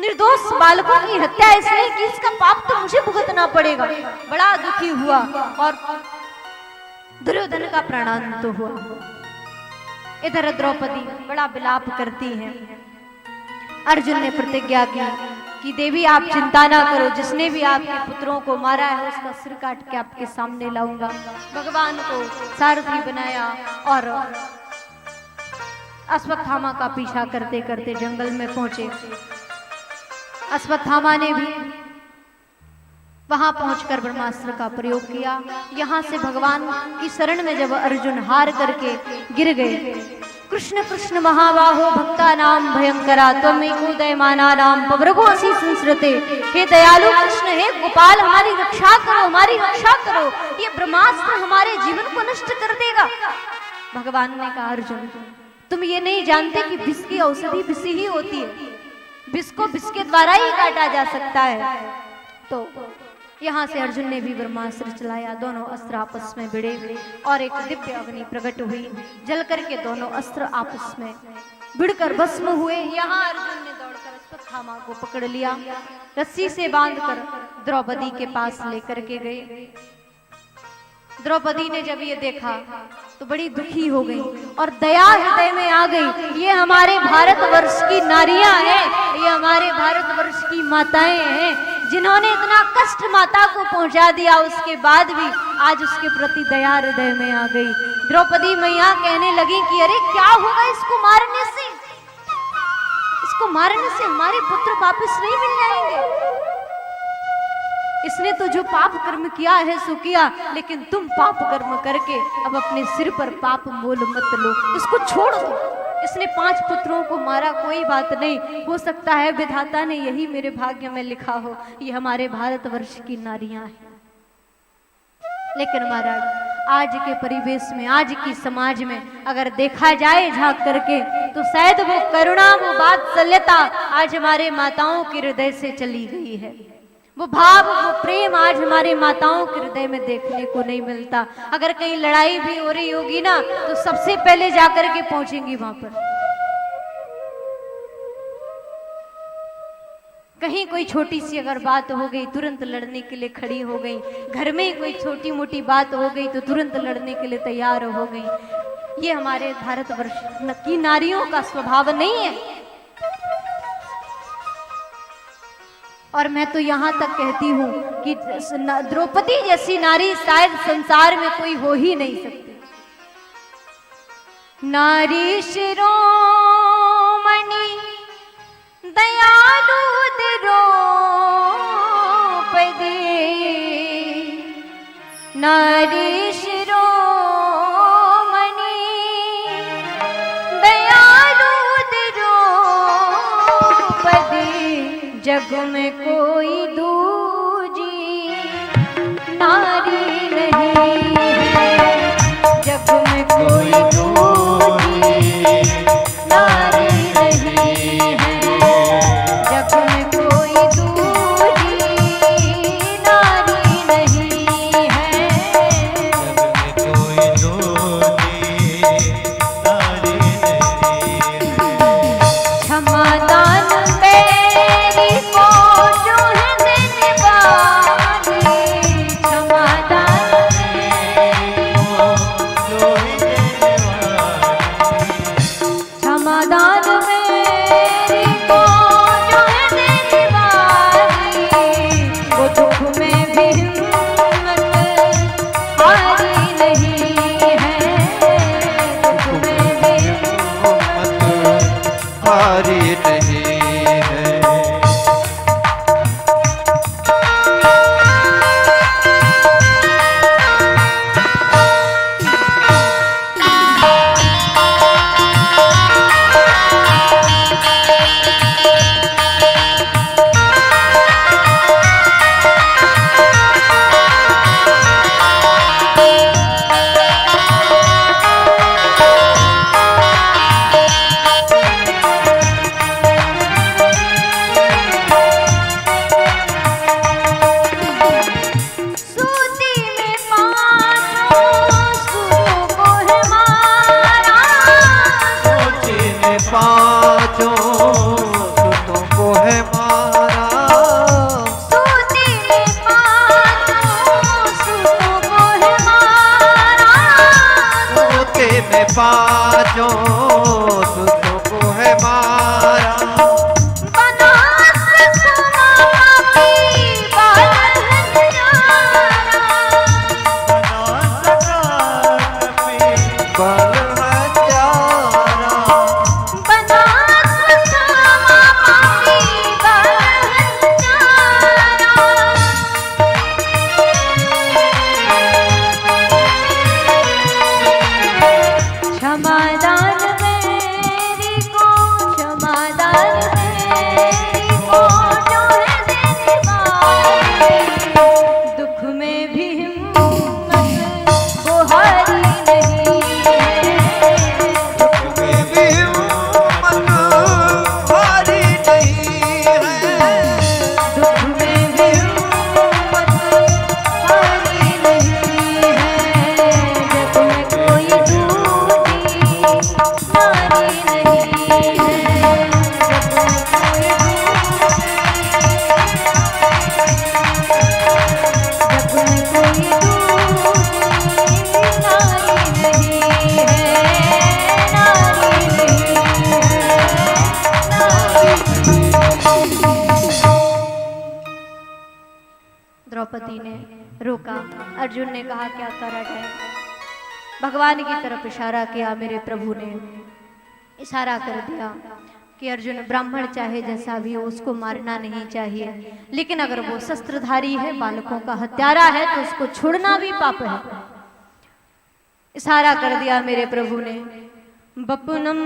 निर्दोष बालकों की हत्या इसलिए कि इसका पाप तो मुझे भुगतना पड़ेगा, बड़ा दुखी हुआ और दुर्योधन का प्राणांत हुआ। इधर द्रौपदी बड़ा विलाप करती हैं। अर्जुन ने प्रतिज्ञा की कि देवी आप चिंता ना करो, जिसने भी आपके पुत्रों को मारा है उसका सिर काट के आपके सामने लाऊंगा। भगवान को सारथी बनाया और अश्वत्थामा का पीछा करते करते जंगल में पहुंचे। अश्वत्थामा ने भी वहां पहुंचकर ब्रह्मास्त्र का प्रयोग किया। यहां से भगवान की शरण में जब अर्जुन हार करके गिर गए, कृष्ण कृष्ण महाबाहो भक्ता नाम भयंकरा त्वमेको दयमाना नाम पवरगो असि संसृते। हे दयालु कृष्ण, हे गोपाल, हमारी रक्षा करो, हमारी रक्षा करो, ये ब्रह्मास्त्र हमारे जीवन को नष्ट कर देगा। भगवान ने कहा, अर्जुन तुम ये नहीं जानते कि विष की औषधि विष ही होती है, विष को विष के द्वारा ही काटा जा सकता है। तो यहाँ से अर्जुन ने भी ब्रह्मास्त्र चलाया, दोनों अस्त्र आपस में भिड़े और एक दिव्य अग्नि प्रकट हुई, जल करके दोनों अस्त्र आपस में भिड़कर भस्म हुए। यहाँ अर्जुन ने दौड़कर अश्वत्थामा को पकड़ लिया, रस्सी से बांधकर द्रौपदी के पास लेकर के गए। द्रौपदी ने जब ये देखा तो बड़ी दुखी हो गई और दया हृदय में आ गई। ये हमारे भारतवर्ष की नारियां हैं, ये हमारे भारतवर्ष की माताएं हैं, जिन्होंने इतना कष्ट माता को पहुंचा दिया, उसके बाद भी आज उसके प्रति दया हृदय में आ गई। द्रौपदी मैया कहने लगी कि अरे क्या होगा इसको मारने से, इसको मारने से हमारे पुत्र वापस नहीं मिल जाएंगे। इसने तो जो पाप कर्म किया है सो किया, लेकिन तुम पाप कर्म करके अब अपने सिर पर पाप मोल मत लो, इसको छोड़ दो। इसने 5 पुत्रों को मारा, कोई बात नहीं, हो सकता है विधाता ने यही मेरे भाग्य में लिखा हो, ये हमारे भारतवर्ष की नारियां हैं। लेकिन महाराज आज के परिवेश में, आज की समाज में अगर देखा जाए झांक करके, तो शायद वो करुणा, वो वात्सल्यता आज हमारे माताओं के हृदय से चली गई है। वो भाव, वो प्रेम आज हमारे माताओं के हृदय में देखने को नहीं मिलता। अगर कहीं लड़ाई भी हो रही होगी ना, तो सबसे पहले जाकर के पहुंचेंगी वहां पर। कहीं कोई छोटी सी अगर बात हो गई, तुरंत लड़ने के लिए खड़ी हो गई। घर में कोई छोटी मोटी बात हो गई तो तुरंत लड़ने के लिए तैयार हो गई। ये हमारे भारतवर्ष की नारियों का स्वभाव नहीं है। और मैं तो यहाँ तक कहती हूँ कि द्रौपदी जैसी नारी शायद संसार में कोई हो ही नहीं सकती। नारी शिरोमणि दयालु द्रौपदी, नारी शिरोमणि दयालु द्रौपदी, जग में कोई दूजी नारी नहीं है, जग में कोई दूजी नारी नहीं है, जग में कोई दूजी नारी नहीं है, जग में कोई दूजी नारी नहीं है। क्षमादान मेरी को जो है देने वाली, क्षमादान जो ही देने वाली, क्षमादान मेरी को जो है देने वाली, वो दुख में भी हिम्मत हारी नहीं है, दुख में भी हिम्मत हारी नहीं है। सूती में पाँचों सुरों को है मारा, सोची ने 5 सुतों को है मारा, सूती में पाँचों सुरों को है मारा, सोते में 5 सुतों को है मारा, बनास सुमा पापी बाल हजारा, बना सका कभी बल हजारा, बनास सुमा पापी बाल हजारा। क्षमादान मुनि ने रोका। अर्जुन ने कहा क्या करा जाए। भगवान की तरफ इशारा किया। मेरे प्रभु ने इशारा कर दिया कि अर्जुन, ब्राह्मण चाहे जैसा भी हो उसको मारना नहीं चाहिए, लेकिन अगर वो शस्त्रधारी है, बालकों का हत्यारा है, तो उसको छोड़ना भी पाप है। इशारा कर दिया मेरे प्रभु ने। बपुनम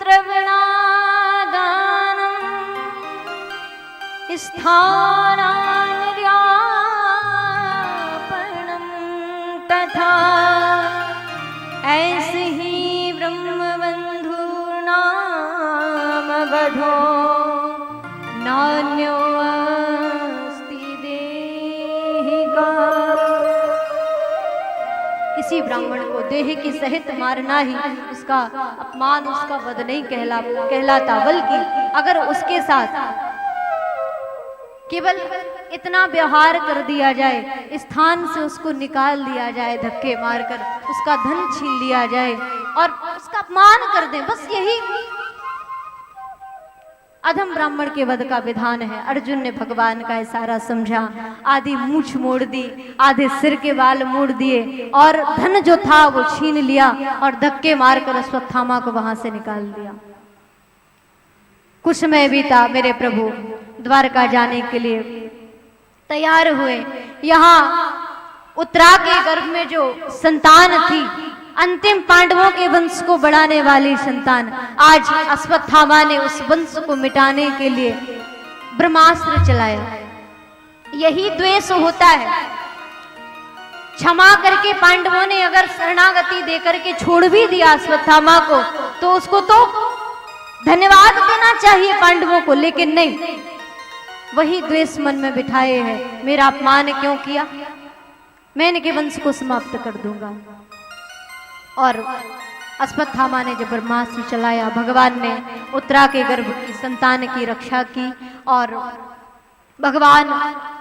द्रविणादानम स्थानान्यापनम तथा ऐसे ही ब्रह्मबंधु नाम वधो नान्यो अस्ति देहिका। किसी ब्राह्मण को देह की सहित मारना ही उसका अपमान, उसका वध नहीं कहलाता, बल्कि अगर उसके साथ केवल इतना व्यवहार कर दिया जाए, स्थान से उसको निकाल दिया जाए, धक्के मारकर उसका धन छीन लिया जाए और उसका अपमान कर दें, बस यही अधम ब्राह्मण के वध का विधान है। अर्जुन ने भगवान का इशारा समझा, आधी मूछ मोड़ दी, आधे सिर के बाल मोड़ दिए और धन जो था वो छीन लिया और धक्के मारकर अश्वत्थामा को वहां से निकाल दिया। कुछ समय बीता, मेरे प्रभु द्वारका जाने के लिए तैयार हुए। यहाँ उत्तरा के गर्भ में जो संतान थी, अंतिम पांडवों के वंश को बढ़ाने वाली संतान, आज अश्वत्थामा ने उस वंश को मिटाने के लिए ब्रह्मास्त्र चलाया। यही द्वेष होता है। क्षमा करके पांडवों ने अगर शरणागति देकर के छोड़ भी दिया अश्वत्थामा को, तो उसको तो धन्यवाद देना चाहिए पांडवों को, लेकिन नहीं, वही द्वेष मन में बिठाए हैं। मेरा अपमान क्यों किया, मैं इनके वंश को समाप्त कर दूंगा। और अश्वत्थामा ने जब ब्रह्मास्त्र चलाया, भगवान ने उत्तरा के गर्भ की संतान की रक्षा की। और भगवान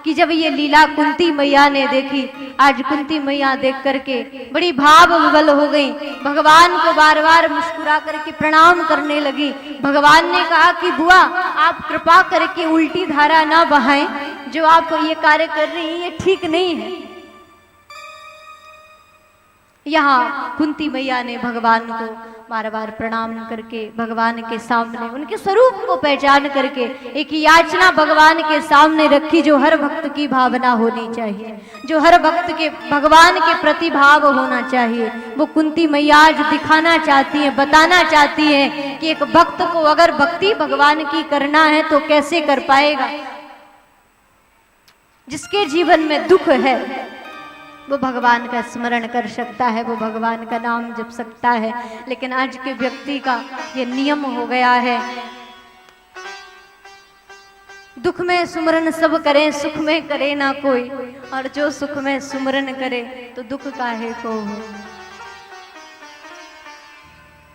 की जब ये लीला कुंती मैया ने देखी, आज कुंती मैया देख करके बड़ी भाव विवल हो गई, भगवान को बार बार मुस्कुरा करके प्रणाम करने लगी। भगवान ने कहा कि बुआ, आप कृपा करके उल्टी धारा ना बहाएं, जो आप ये कार्य कर रही हैं ये ठीक नहीं है। यहाँ कुंती मैया ने भगवान को बार बार प्रणाम करके भगवान के सामने उनके स्वरूप को पहचान करके एक याचना भगवान के सामने रखी, जो हर भक्त की भावना होनी चाहिए, जो हर भक्त के भगवान के प्रति भाव होना चाहिए। वो कुंती मैया आज दिखाना चाहती है, बताना चाहती है कि एक भक्त को अगर भक्ति भगवान की करना है तो कैसे कर पाएगा। जिसके जीवन में दुख है वो भगवान का स्मरण कर सकता है, वो भगवान का नाम जप सकता है, लेकिन आज के व्यक्ति का ये नियम हो गया है, दुख में सुमरन सब करें, सुख में करे ना कोई, और जो सुख में सुमरन करे तो दुख काहे को हो।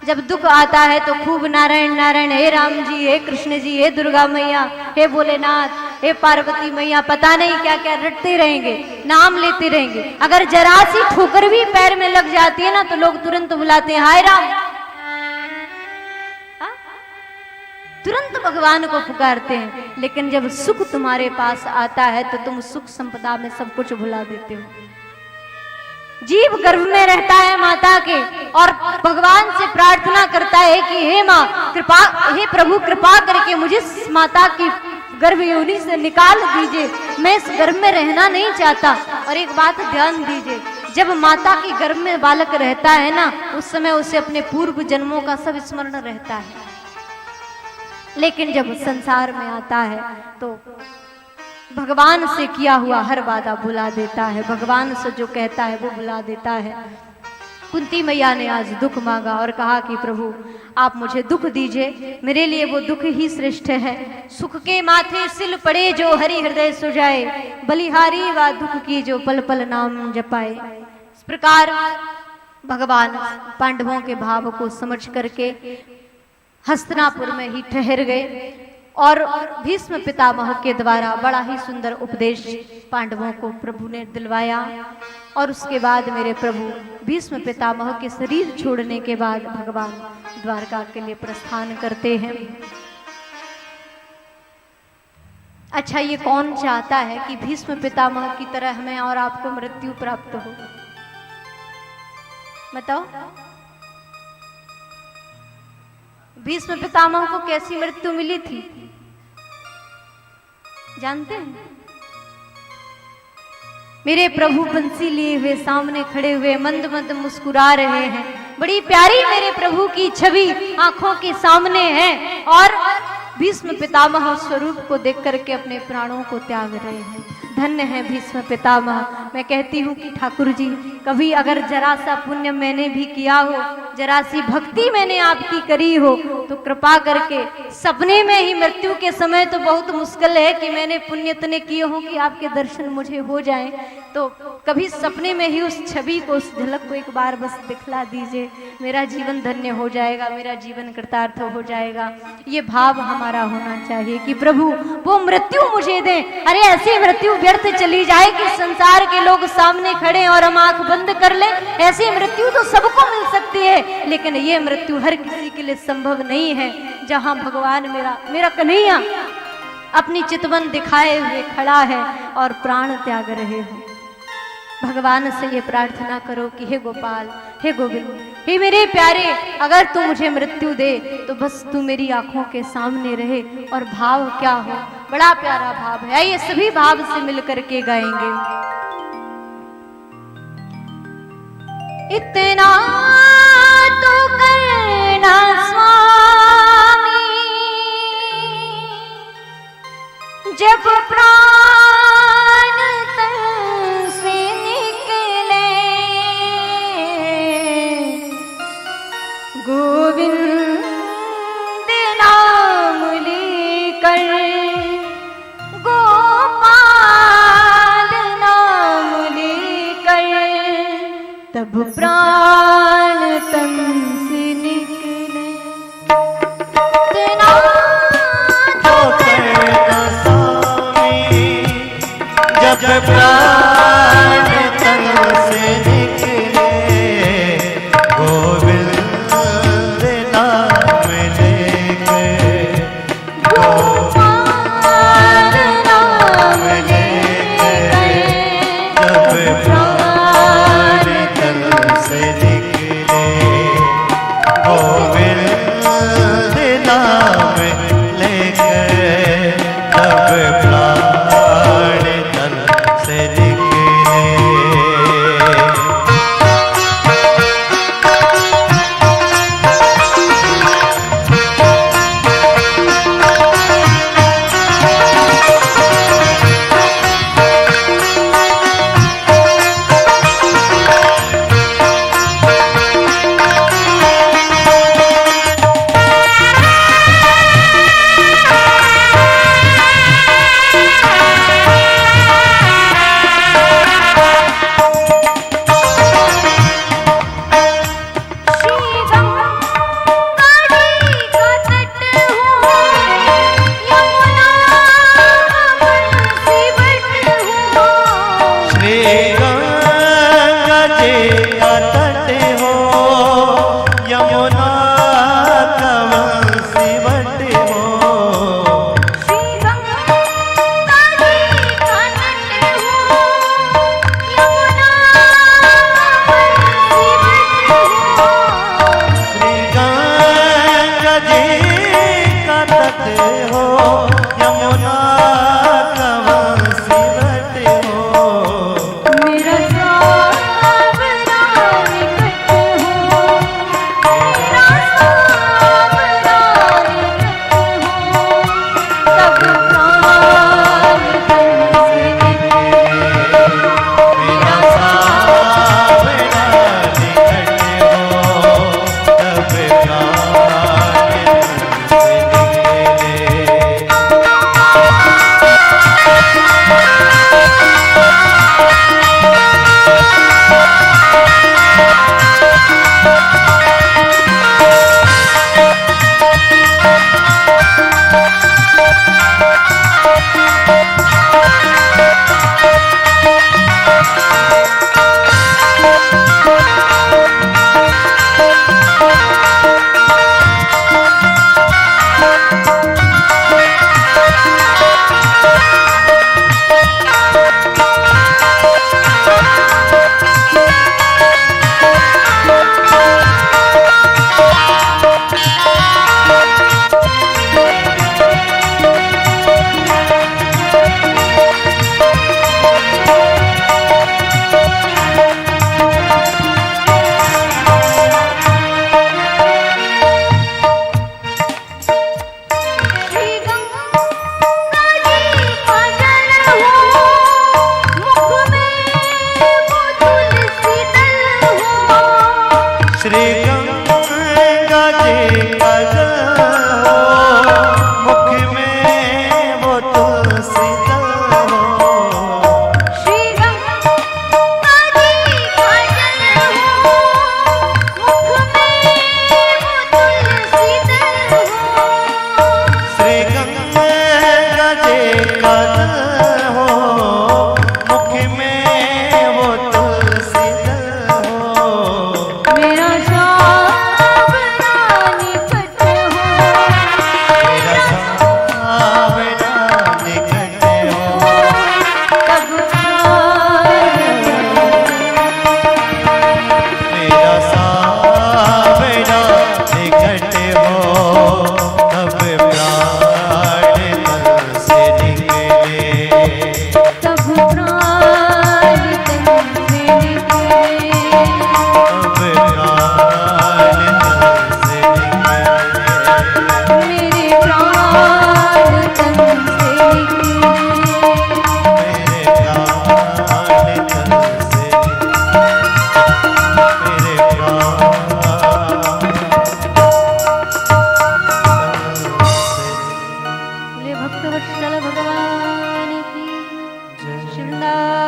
जब दुख आता है तो खूब नारायण नारायण, हे राम जी, हे कृष्ण जी, हे दुर्गा मैया, हे भोलेनाथ, हे पार्वती मैया, पता नहीं क्या क्या रटते रहेंगे, नाम लेते रहेंगे। अगर जरा सी ठोकर भी पैर में लग जाती है ना तो लोग तुरंत बुलाते हैं हाय राम, तुरंत भगवान को पुकारते हैं। लेकिन जब सुख तुम्हारे पास आता है तो तुम सुख संपदा में सब कुछ भुला देते हो। जीव गर्भ में रहता है माता के और भगवान से प्रार्थना करता है कि हे माँ कृपा, हे प्रभु कृपा करके मुझे इस माता की गर्भ योनि से निकाल दीजिए, मैं इस गर्भ में रहना नहीं चाहता। और एक बात ध्यान दीजिए, जब माता की गर्भ में बालक रहता है ना, उस समय उसे अपने पूर्व जन्मों का सब स्मरण रहता है, लेकिन जब संसार में आता है तो भगवान से किया हुआ हर वादा भुला देता है, भगवान से जो कहता है वो भुला देता है। कुंती मैया ने आज दुख मांगा और कहा कि प्रभु आप मुझे दुख दीजिए, मेरे लिए वो दुख ही श्रेष्ठ है। सुख के माथे सिल पड़े जो हरि हृदय सुजाए, बलिहारी व दुख की जो पल पल नाम जपाए। इस प्रकार भगवान पांडवों के भाव को समझ करके हस्तिनापुर में ही ठहर गए और भीष्म पितामह के द्वारा बड़ा ही सुंदर उपदेश पांडवों को प्रभु ने दिलवाया। और उसके बाद मेरे प्रभु भीष्म पितामह के शरीर छोड़ने के बाद भगवान द्वारका के लिए प्रस्थान करते हैं। अच्छा, ये कौन चाहता है कि भीष्म पितामह की तरह हमें और आपको मृत्यु प्राप्त हो? बताओ। भीष्म पितामह को कैसी मृत्यु मिली थी जानते हैं? मेरे प्रभु बंसी लिए हुए सामने खड़े हुए मंद मंद मुस्कुरा रहे हैं। बड़ी प्यारी मेरे प्रभु की छवि आंखों के सामने है और भीष्म पितामह स्वरूप को देख करके अपने प्राणों को त्याग रहे हैं। धन्य है भीष्म पितामह। मैं कहती हूँ कि ठाकुर जी, कभी अगर जरा सा पुण्य मैंने भी किया हो, जरा सी भक्ति मैंने आपकी करी हो, तो कृपा करके सपने में ही मृत्यु के समय तो बहुत मुश्किल है कि मैंने पुण्य इतने किए हों कि आपके दर्शन मुझे हो जाएं, तो कभी सपने में ही उस छवि को, उस झलक को एक बार बस दिखला दीजिए। मेरा जीवन धन्य हो जाएगा, मेरा जीवन कृतार्थ हो जाएगा। ये भाव हमारा होना चाहिए कि प्रभु वो मृत्यु मुझे दें। अरे ऐसी मृत्यु व्यर्थ चली जाए कि संसार के लोग सामने खड़े और हम आंख बंद कर ले, ऐसी मृत्यु तो सबको मिल सकती है, लेकिन ये मृत्यु हर किसी के लिए संभव नहीं है। जहां भगवान मेरा कन्हैया अपनी चितवन दिखाए हुए खड़ा है और प्राण त्याग रहे हो, भगवान से ये प्रार्थना करो कि हे गोपाल, हे गोविंद, हे मेरे प्यारे, अगर तू मुझे मृत्यु दे तो बस तू मेरी आंखों के सामने रहे। और भाव क्या हो, बड़ा प्यारा भाव है। आइए सभी भाव से मिलकर के गाएंगे। इतना तो करना स्वामी, जब प्राण तन से निकले, गोविंद नाम लेकर, गोपाल नाम लेकर, तब प्राण तन से निकले। इतना तो करना स्वामी, जब प्राण तन से निकले, गोविंद नाम लेकर, गोपाल नाम लेकर, जब प्राण तन से निकले, गोविंद नाम लेकर, जब प्राण तन से निकले।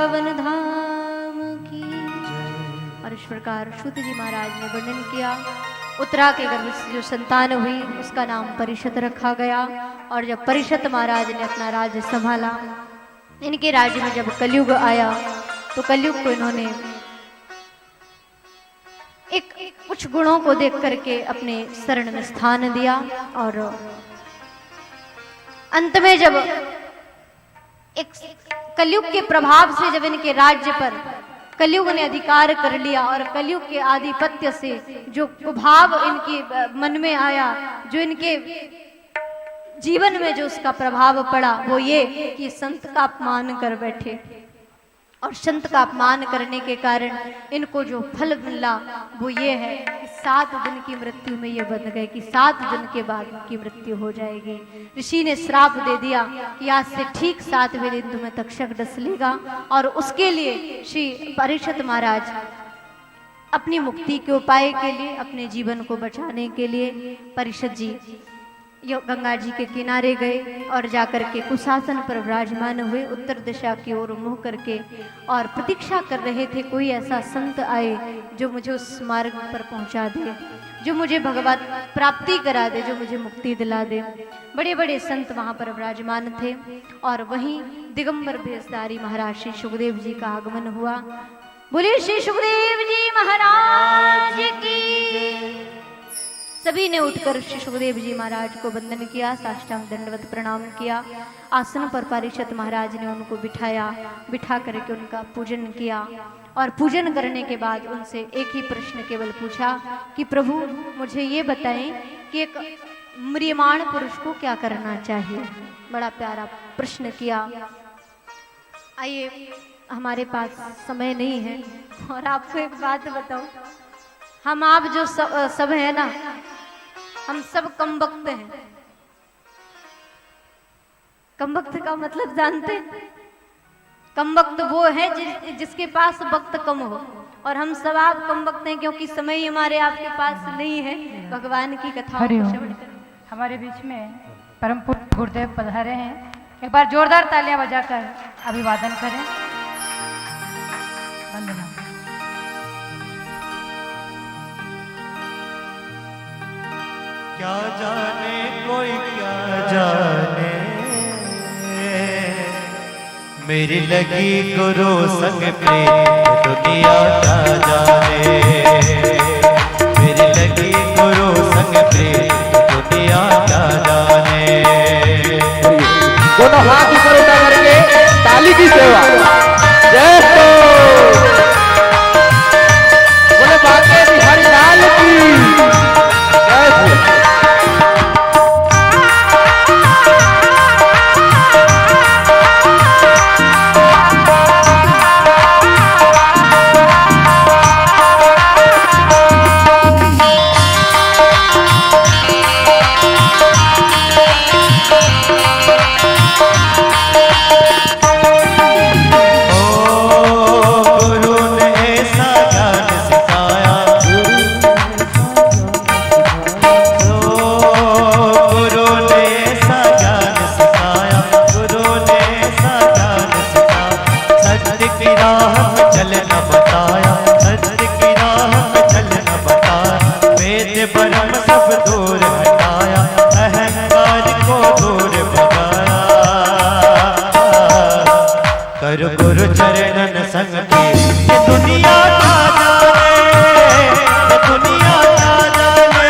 वृंदावन धाम की। और इस प्रकार सूत जी महाराज ने वर्णन किया। उत्तरा के गर्भ से जो संतान हुई उसका नाम परिषद रखा गया। और जब परिषद महाराज ने अपना राज्य संभाला, इनके राज्य में जब कलयुग आया तो कलयुग को इन्होंने एक कुछ गुणों को देख करके अपने शरण में स्थान दिया। और अंत में जब एक कलयुग के प्रभाव से जब इनके राज्य पर कलयुग ने अधिकार कर लिया और कलयुग के आधिपत्य से जो प्रभाव इनके मन में आया, जो इनके जीवन में जो उसका प्रभाव पड़ा, वो ये कि संत का अपमान कर बैठे। और संत का अपमान करने के कारण इनको जो फल मिला वो ये है कि 7 दिन की मृत्यु में ये बंध गए कि 7 दिन के बाद की मृत्यु हो जाएगी। ऋषि ने श्राप दे दिया कि आज से ठीक 7वें दिन तुम्हें तक्षक डस लेगा। और उसके लिए श्री परिषद महाराज अपनी मुक्ति के उपाय के लिए, अपने जीवन को बचाने के लिए परिषद जी गंगा जी के किनारे गए और जाकर के कुशासन पर विराजमान हुए, उत्तर दिशा की ओर मुंह करके, और प्रतीक्षा कर रहे थे कोई ऐसा संत आए जो मुझे उस मार्ग पर पहुंचा दे, जो मुझे भगवत प्राप्ति करा दे, जो मुझे मुक्ति दिला दे। बड़े बड़े संत वहां पर विराजमान थे। और वहीं दिगंबर वेशधारी महाराज श्री सुखदेव जी का आगमन हुआ। बोलिए श्री सुखदेव जी महाराज की। सभी ने उठकर श्री सुखदेव जी महाराज को वंदन किया, साष्टांग दंडवत प्रणाम किया। आसन पर परिषद महाराज ने उनको बिठाया, बिठा करके उनका पूजन किया। और पूजन करने के बाद उनसे एक ही प्रश्न केवल पूछा कि प्रभु मुझे ये बताएं कि एक म्रियमाण पुरुष को क्या करना चाहिए। बड़ा प्यारा प्रश्न किया। आइए, हमारे पास समय नहीं है और आपको एक बात बताओ, हम आप जो सब है ना, हम सब कम वक्त हैं। कम वक्त का मतलब जानते हैं? कम वक्त वो है जिसके पास वक्त कम हो। और हम सब आप कम वक्त हैं क्योंकि समय ही हमारे आपके पास नहीं है भगवान की कथा को श्रवण करने। हमारे बीच में परम पूज्य गुरुदेव पधारे हैं। एक बार जोरदार तालियां बजाकर अभिवादन करें। वंदना। क्या जाने कोई क्या जाने, मेरी लगी गुरु संग प्रीत दुनिया क्या जाने, मेरी लगी गुरु संग प्रीत दुनिया क्या जाने। दोनों हाथ ऊपर उठा करके ताली की सेवा। जय हो, बोले बाके बिहारी लाल की जय हो। गुरु चरणन संग ये दुनिया क्या जाने, ये दुनिया क्या जाने,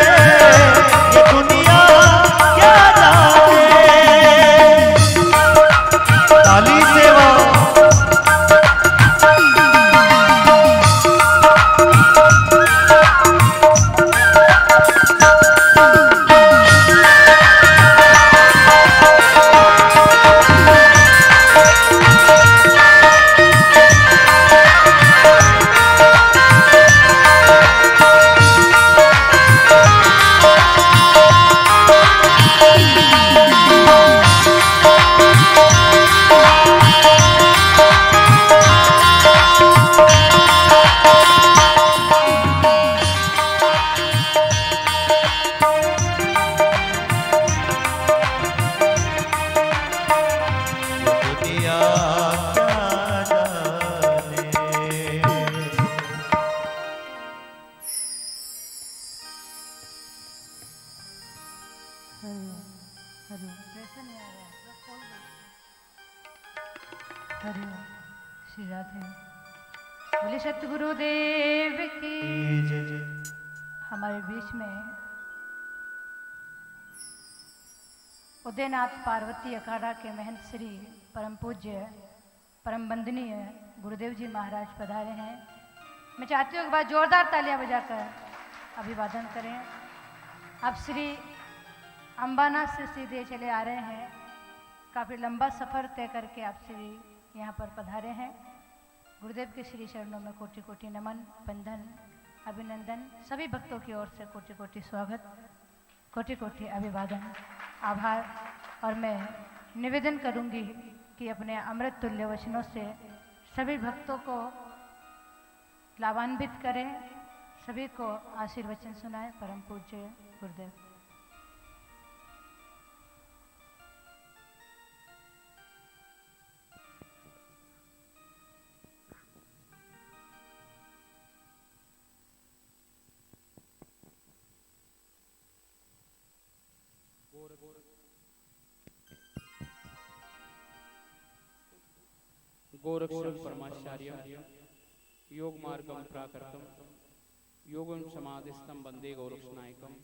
ये दुनिया क्या जाने। ताली सेवा। श्री राधे। बोले सतगुरुदेव की। हमारे बीच में उदयनाथ पार्वती अखाड़ा के महंत श्री परम पूज्य परम वंदनीय गुरुदेव जी महाराज पधारे हैं। मैं चाहती हूँ एक बार जोरदार तालियां बजाकर अभिवादन करें। अब श्री अंबाना से सीधे चले आ रहे हैं। काफ़ी लंबा सफ़र तय करके आप श्री यहाँ पर पधारे हैं। गुरुदेव के श्री चरणों में कोटि कोटि नमन, बंधन, अभिनंदन। सभी भक्तों की ओर से कोटि कोटि स्वागत, कोटि कोटि अभिवादन, आभार। और मैं निवेदन करूंगी कि अपने अमृत तुल्य वचनों से सभी भक्तों को लाभान्वित करें, सभी को आशीर्वचन सुनाएं। परम पूज्य गुरुदेव। गोरक्षं परमाचार्यं योग मार्गं प्राकृतम योगं समाधिस्थं वंदे गोरक्षनायकम।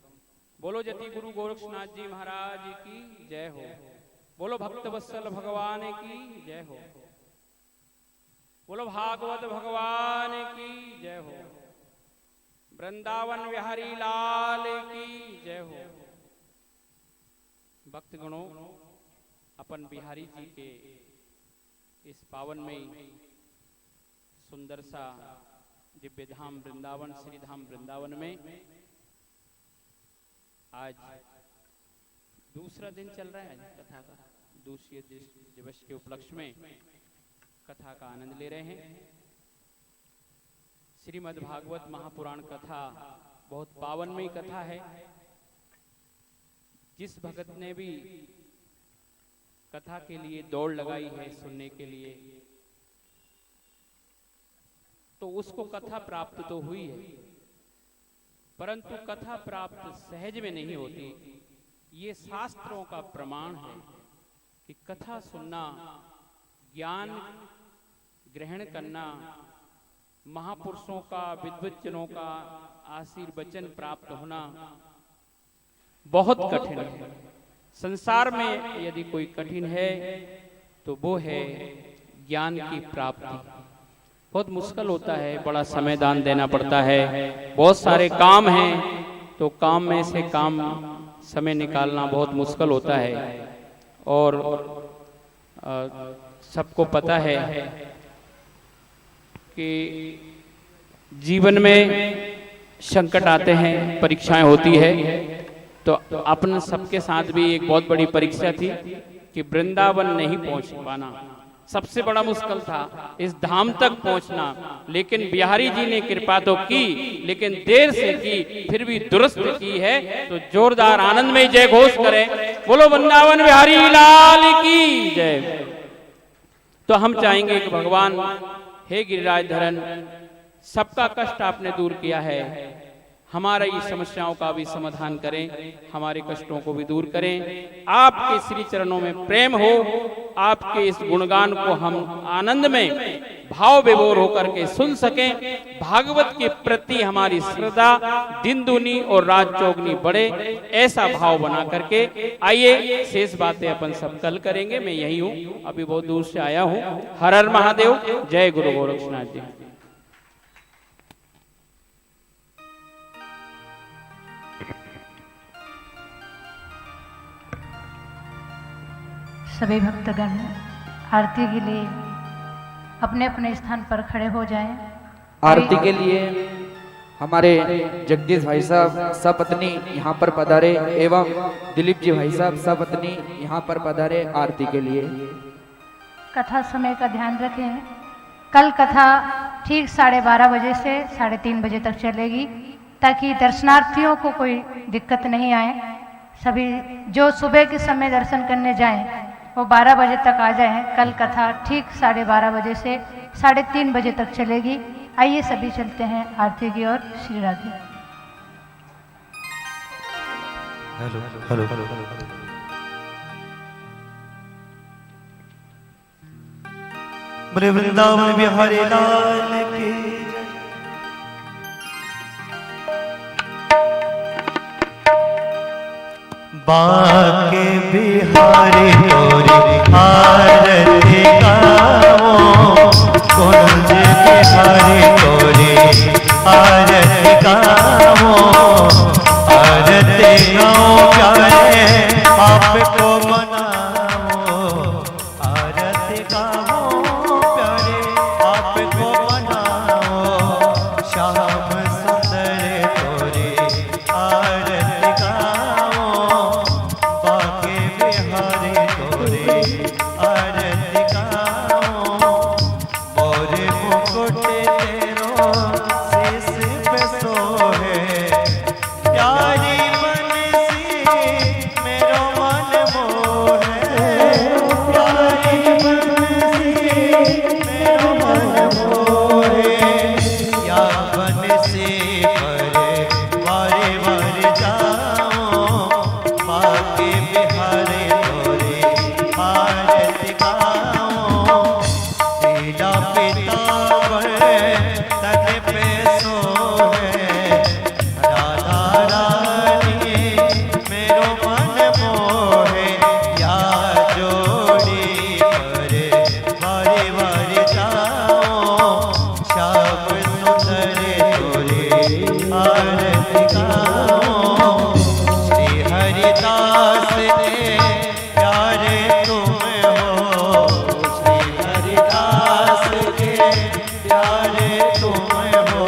बोलो जति गुरु गोरक्षनाथ जी महाराज की जय हो। बोलो भक्त वत्सल भगवान की जय हो। बोलो भागवत भगवान की जय हो। वृंदावन बिहारी लाल की जय हो। भक्तगणों, अपन बिहारी जी के इस पावन में सुंदर सा दिव्य धाम वृंदावन, श्री धाम वृंदावन में आज दूसरा दिन चल रहा है कथा का। दूसरे दिवस के उपलक्ष्य में कथा का आनंद ले रहे हैं। श्रीमद् भागवत महापुराण कथा बहुत पावनमयी कथा है। जिस भगत ने भी कथा के लिए दौड़ लगाई है सुनने के लिए, तो उसको कथा प्राप्त तो हुई है, परंतु कथा प्राप्त सहज में नहीं होती। ये शास्त्रों का प्रमाण है कि कथा सुनना, ज्ञान ग्रहण करना, महापुरुषों का, विद्वज्जनों का आशीर्वचन प्राप्त होना बहुत कठिन है। संसार में यदि कोई कठिन है तो वो है ज्ञान की प्राप्ति। बहुत मुश्किल होता है, बड़ा समय दान देना पड़ता है, बहुत सारे काम हैं, तो काम में से काम समय निकालना बहुत मुश्किल होता है। और सबको पता है कि जीवन में संकट आते हैं, परीक्षाएं होती है। तो अपन सबके साथ भी एक बहुत बड़ी परीक्षा थी कि वृंदावन नहीं पहुंच पाना, सबसे बड़ा मुश्किल था इस धाम तक पहुंचना। लेकिन बिहारी जी ने कृपा तो की, लेकिन देर से की, फिर भी दुरुस्त की है। तो जोरदार आनंद में जय घोष करें, बोलो वृंदावन बिहारी लाल की जय। तो हम चाहेंगे कि भगवान, हे गिरिराज धरन, सबका कष्ट आपने दूर किया है, हमारा ये समस्याओं का भी समाधान करें, हमारे कष्टों को भी दूर करें। आपके श्री चरणों में प्रेम हो, आपके इस गुणगान को हम आनंद में भाव विभोर होकर के सुन सकें। भागवत के प्रति हमारी श्रद्धा दिन दूनी और रात चौगनी बढ़े, ऐसा भाव बना करके आइए। शेष बातें अपन सब कल करेंगे। मैं यही हूँ, अभी बहुत दूर से आया हूँ। हर हर महादेव। जय गुरु गोरक्षनाथ जी। सभी भक्तगण आरती के लिए अपने अपने स्थान पर खड़े हो जाएं। आरती के लिए हमारे जगदीश भाई साहब सपत्नी यहाँ पर पधारे एवं दिलीप जी भाई साहब सपत्नी यहाँ पर पधारे आरती के लिए। कथा समय का ध्यान रखें। कल कथा ठीक 12:30 बजे से 3:30 बजे तक चलेगी, ताकि दर्शनार्थियों को कोई दिक्कत नहीं आए। सभी जो सुबह के समय दर्शन करने जाएं वो 12 बजे तक आ जाएं। कल कथा ठीक 12:30 बजे से 3:30 बजे तक चलेगी। आइए सभी चलते हैं आरती की ओर। Shri Radhe. Hello hello hello. बोले वृंदावन बिहारी लाल की जय। बाके बिहारी तोरी आरती गाओ, कुंज बिहारी तोरी आरती गाओ, आरती गाओ प्यारे आपको मनाओ, आरती गाओ प्यारे आपको मनाओ, श्याम सुंदर तोरी आरती गाओ, बाके बिहारी तोरी आरती गाओ, मोरे मुकुट तेरो शीश पे सोहे, प्यारी बंसी मेरो मन मोहे, प्यारी बंसी मेरो मन मोहे, या बंसी पर वारे वारे जाओ, बाके बिहारी तोरे आरती गाओ, पीला पीतांबर तन पे सोहे, राधा रानी मेरो मन मोहे, या जोड़ी पर वारे वारे जाओ, श्याम सुंदर तोरे आरती गाओ, श्री हरिदास ने प्यारे तुम हो, श्री हरिदास के प्यारे तुम हो,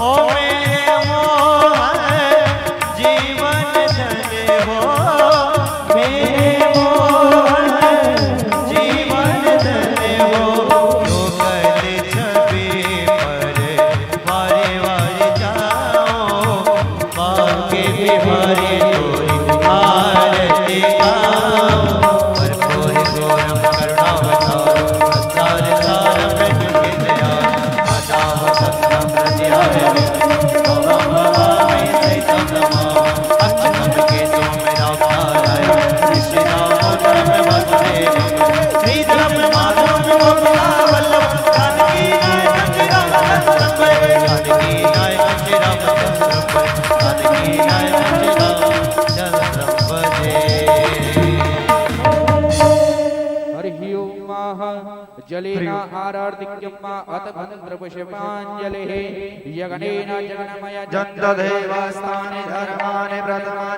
ओ मेरे मोहन जीवन धन हो, मेरे मोहन जीवन धन हो, युगल छवि पर वारे वारे जाओ, बाके बिहारी तोरी आरती गाओ, कर्पूर गौरम करुणावतारम संसार सारम जुगे दया, मातावतंत्रम प्रत्याहरे सोमं भवामि सहितं नमामि, अच्युतं केशवं मेरावताराय, श्री दामोदरं वासुदेवं, श्रीधरं माधवं गोपिकावल्लभं, जानकी नायकं श्री रामचन्द्रं वै, जानकी नायकं श्री रामचन्द्रं वै, जानकी नायकं श्री रामचन्द्रं भजे। हरि ओम जलेन आरार्तिक्यम अत भद्र पुष्पांजलिः यगनेन जगन्मय जन्तदेवास्तानि धर्माणि प्रथमानि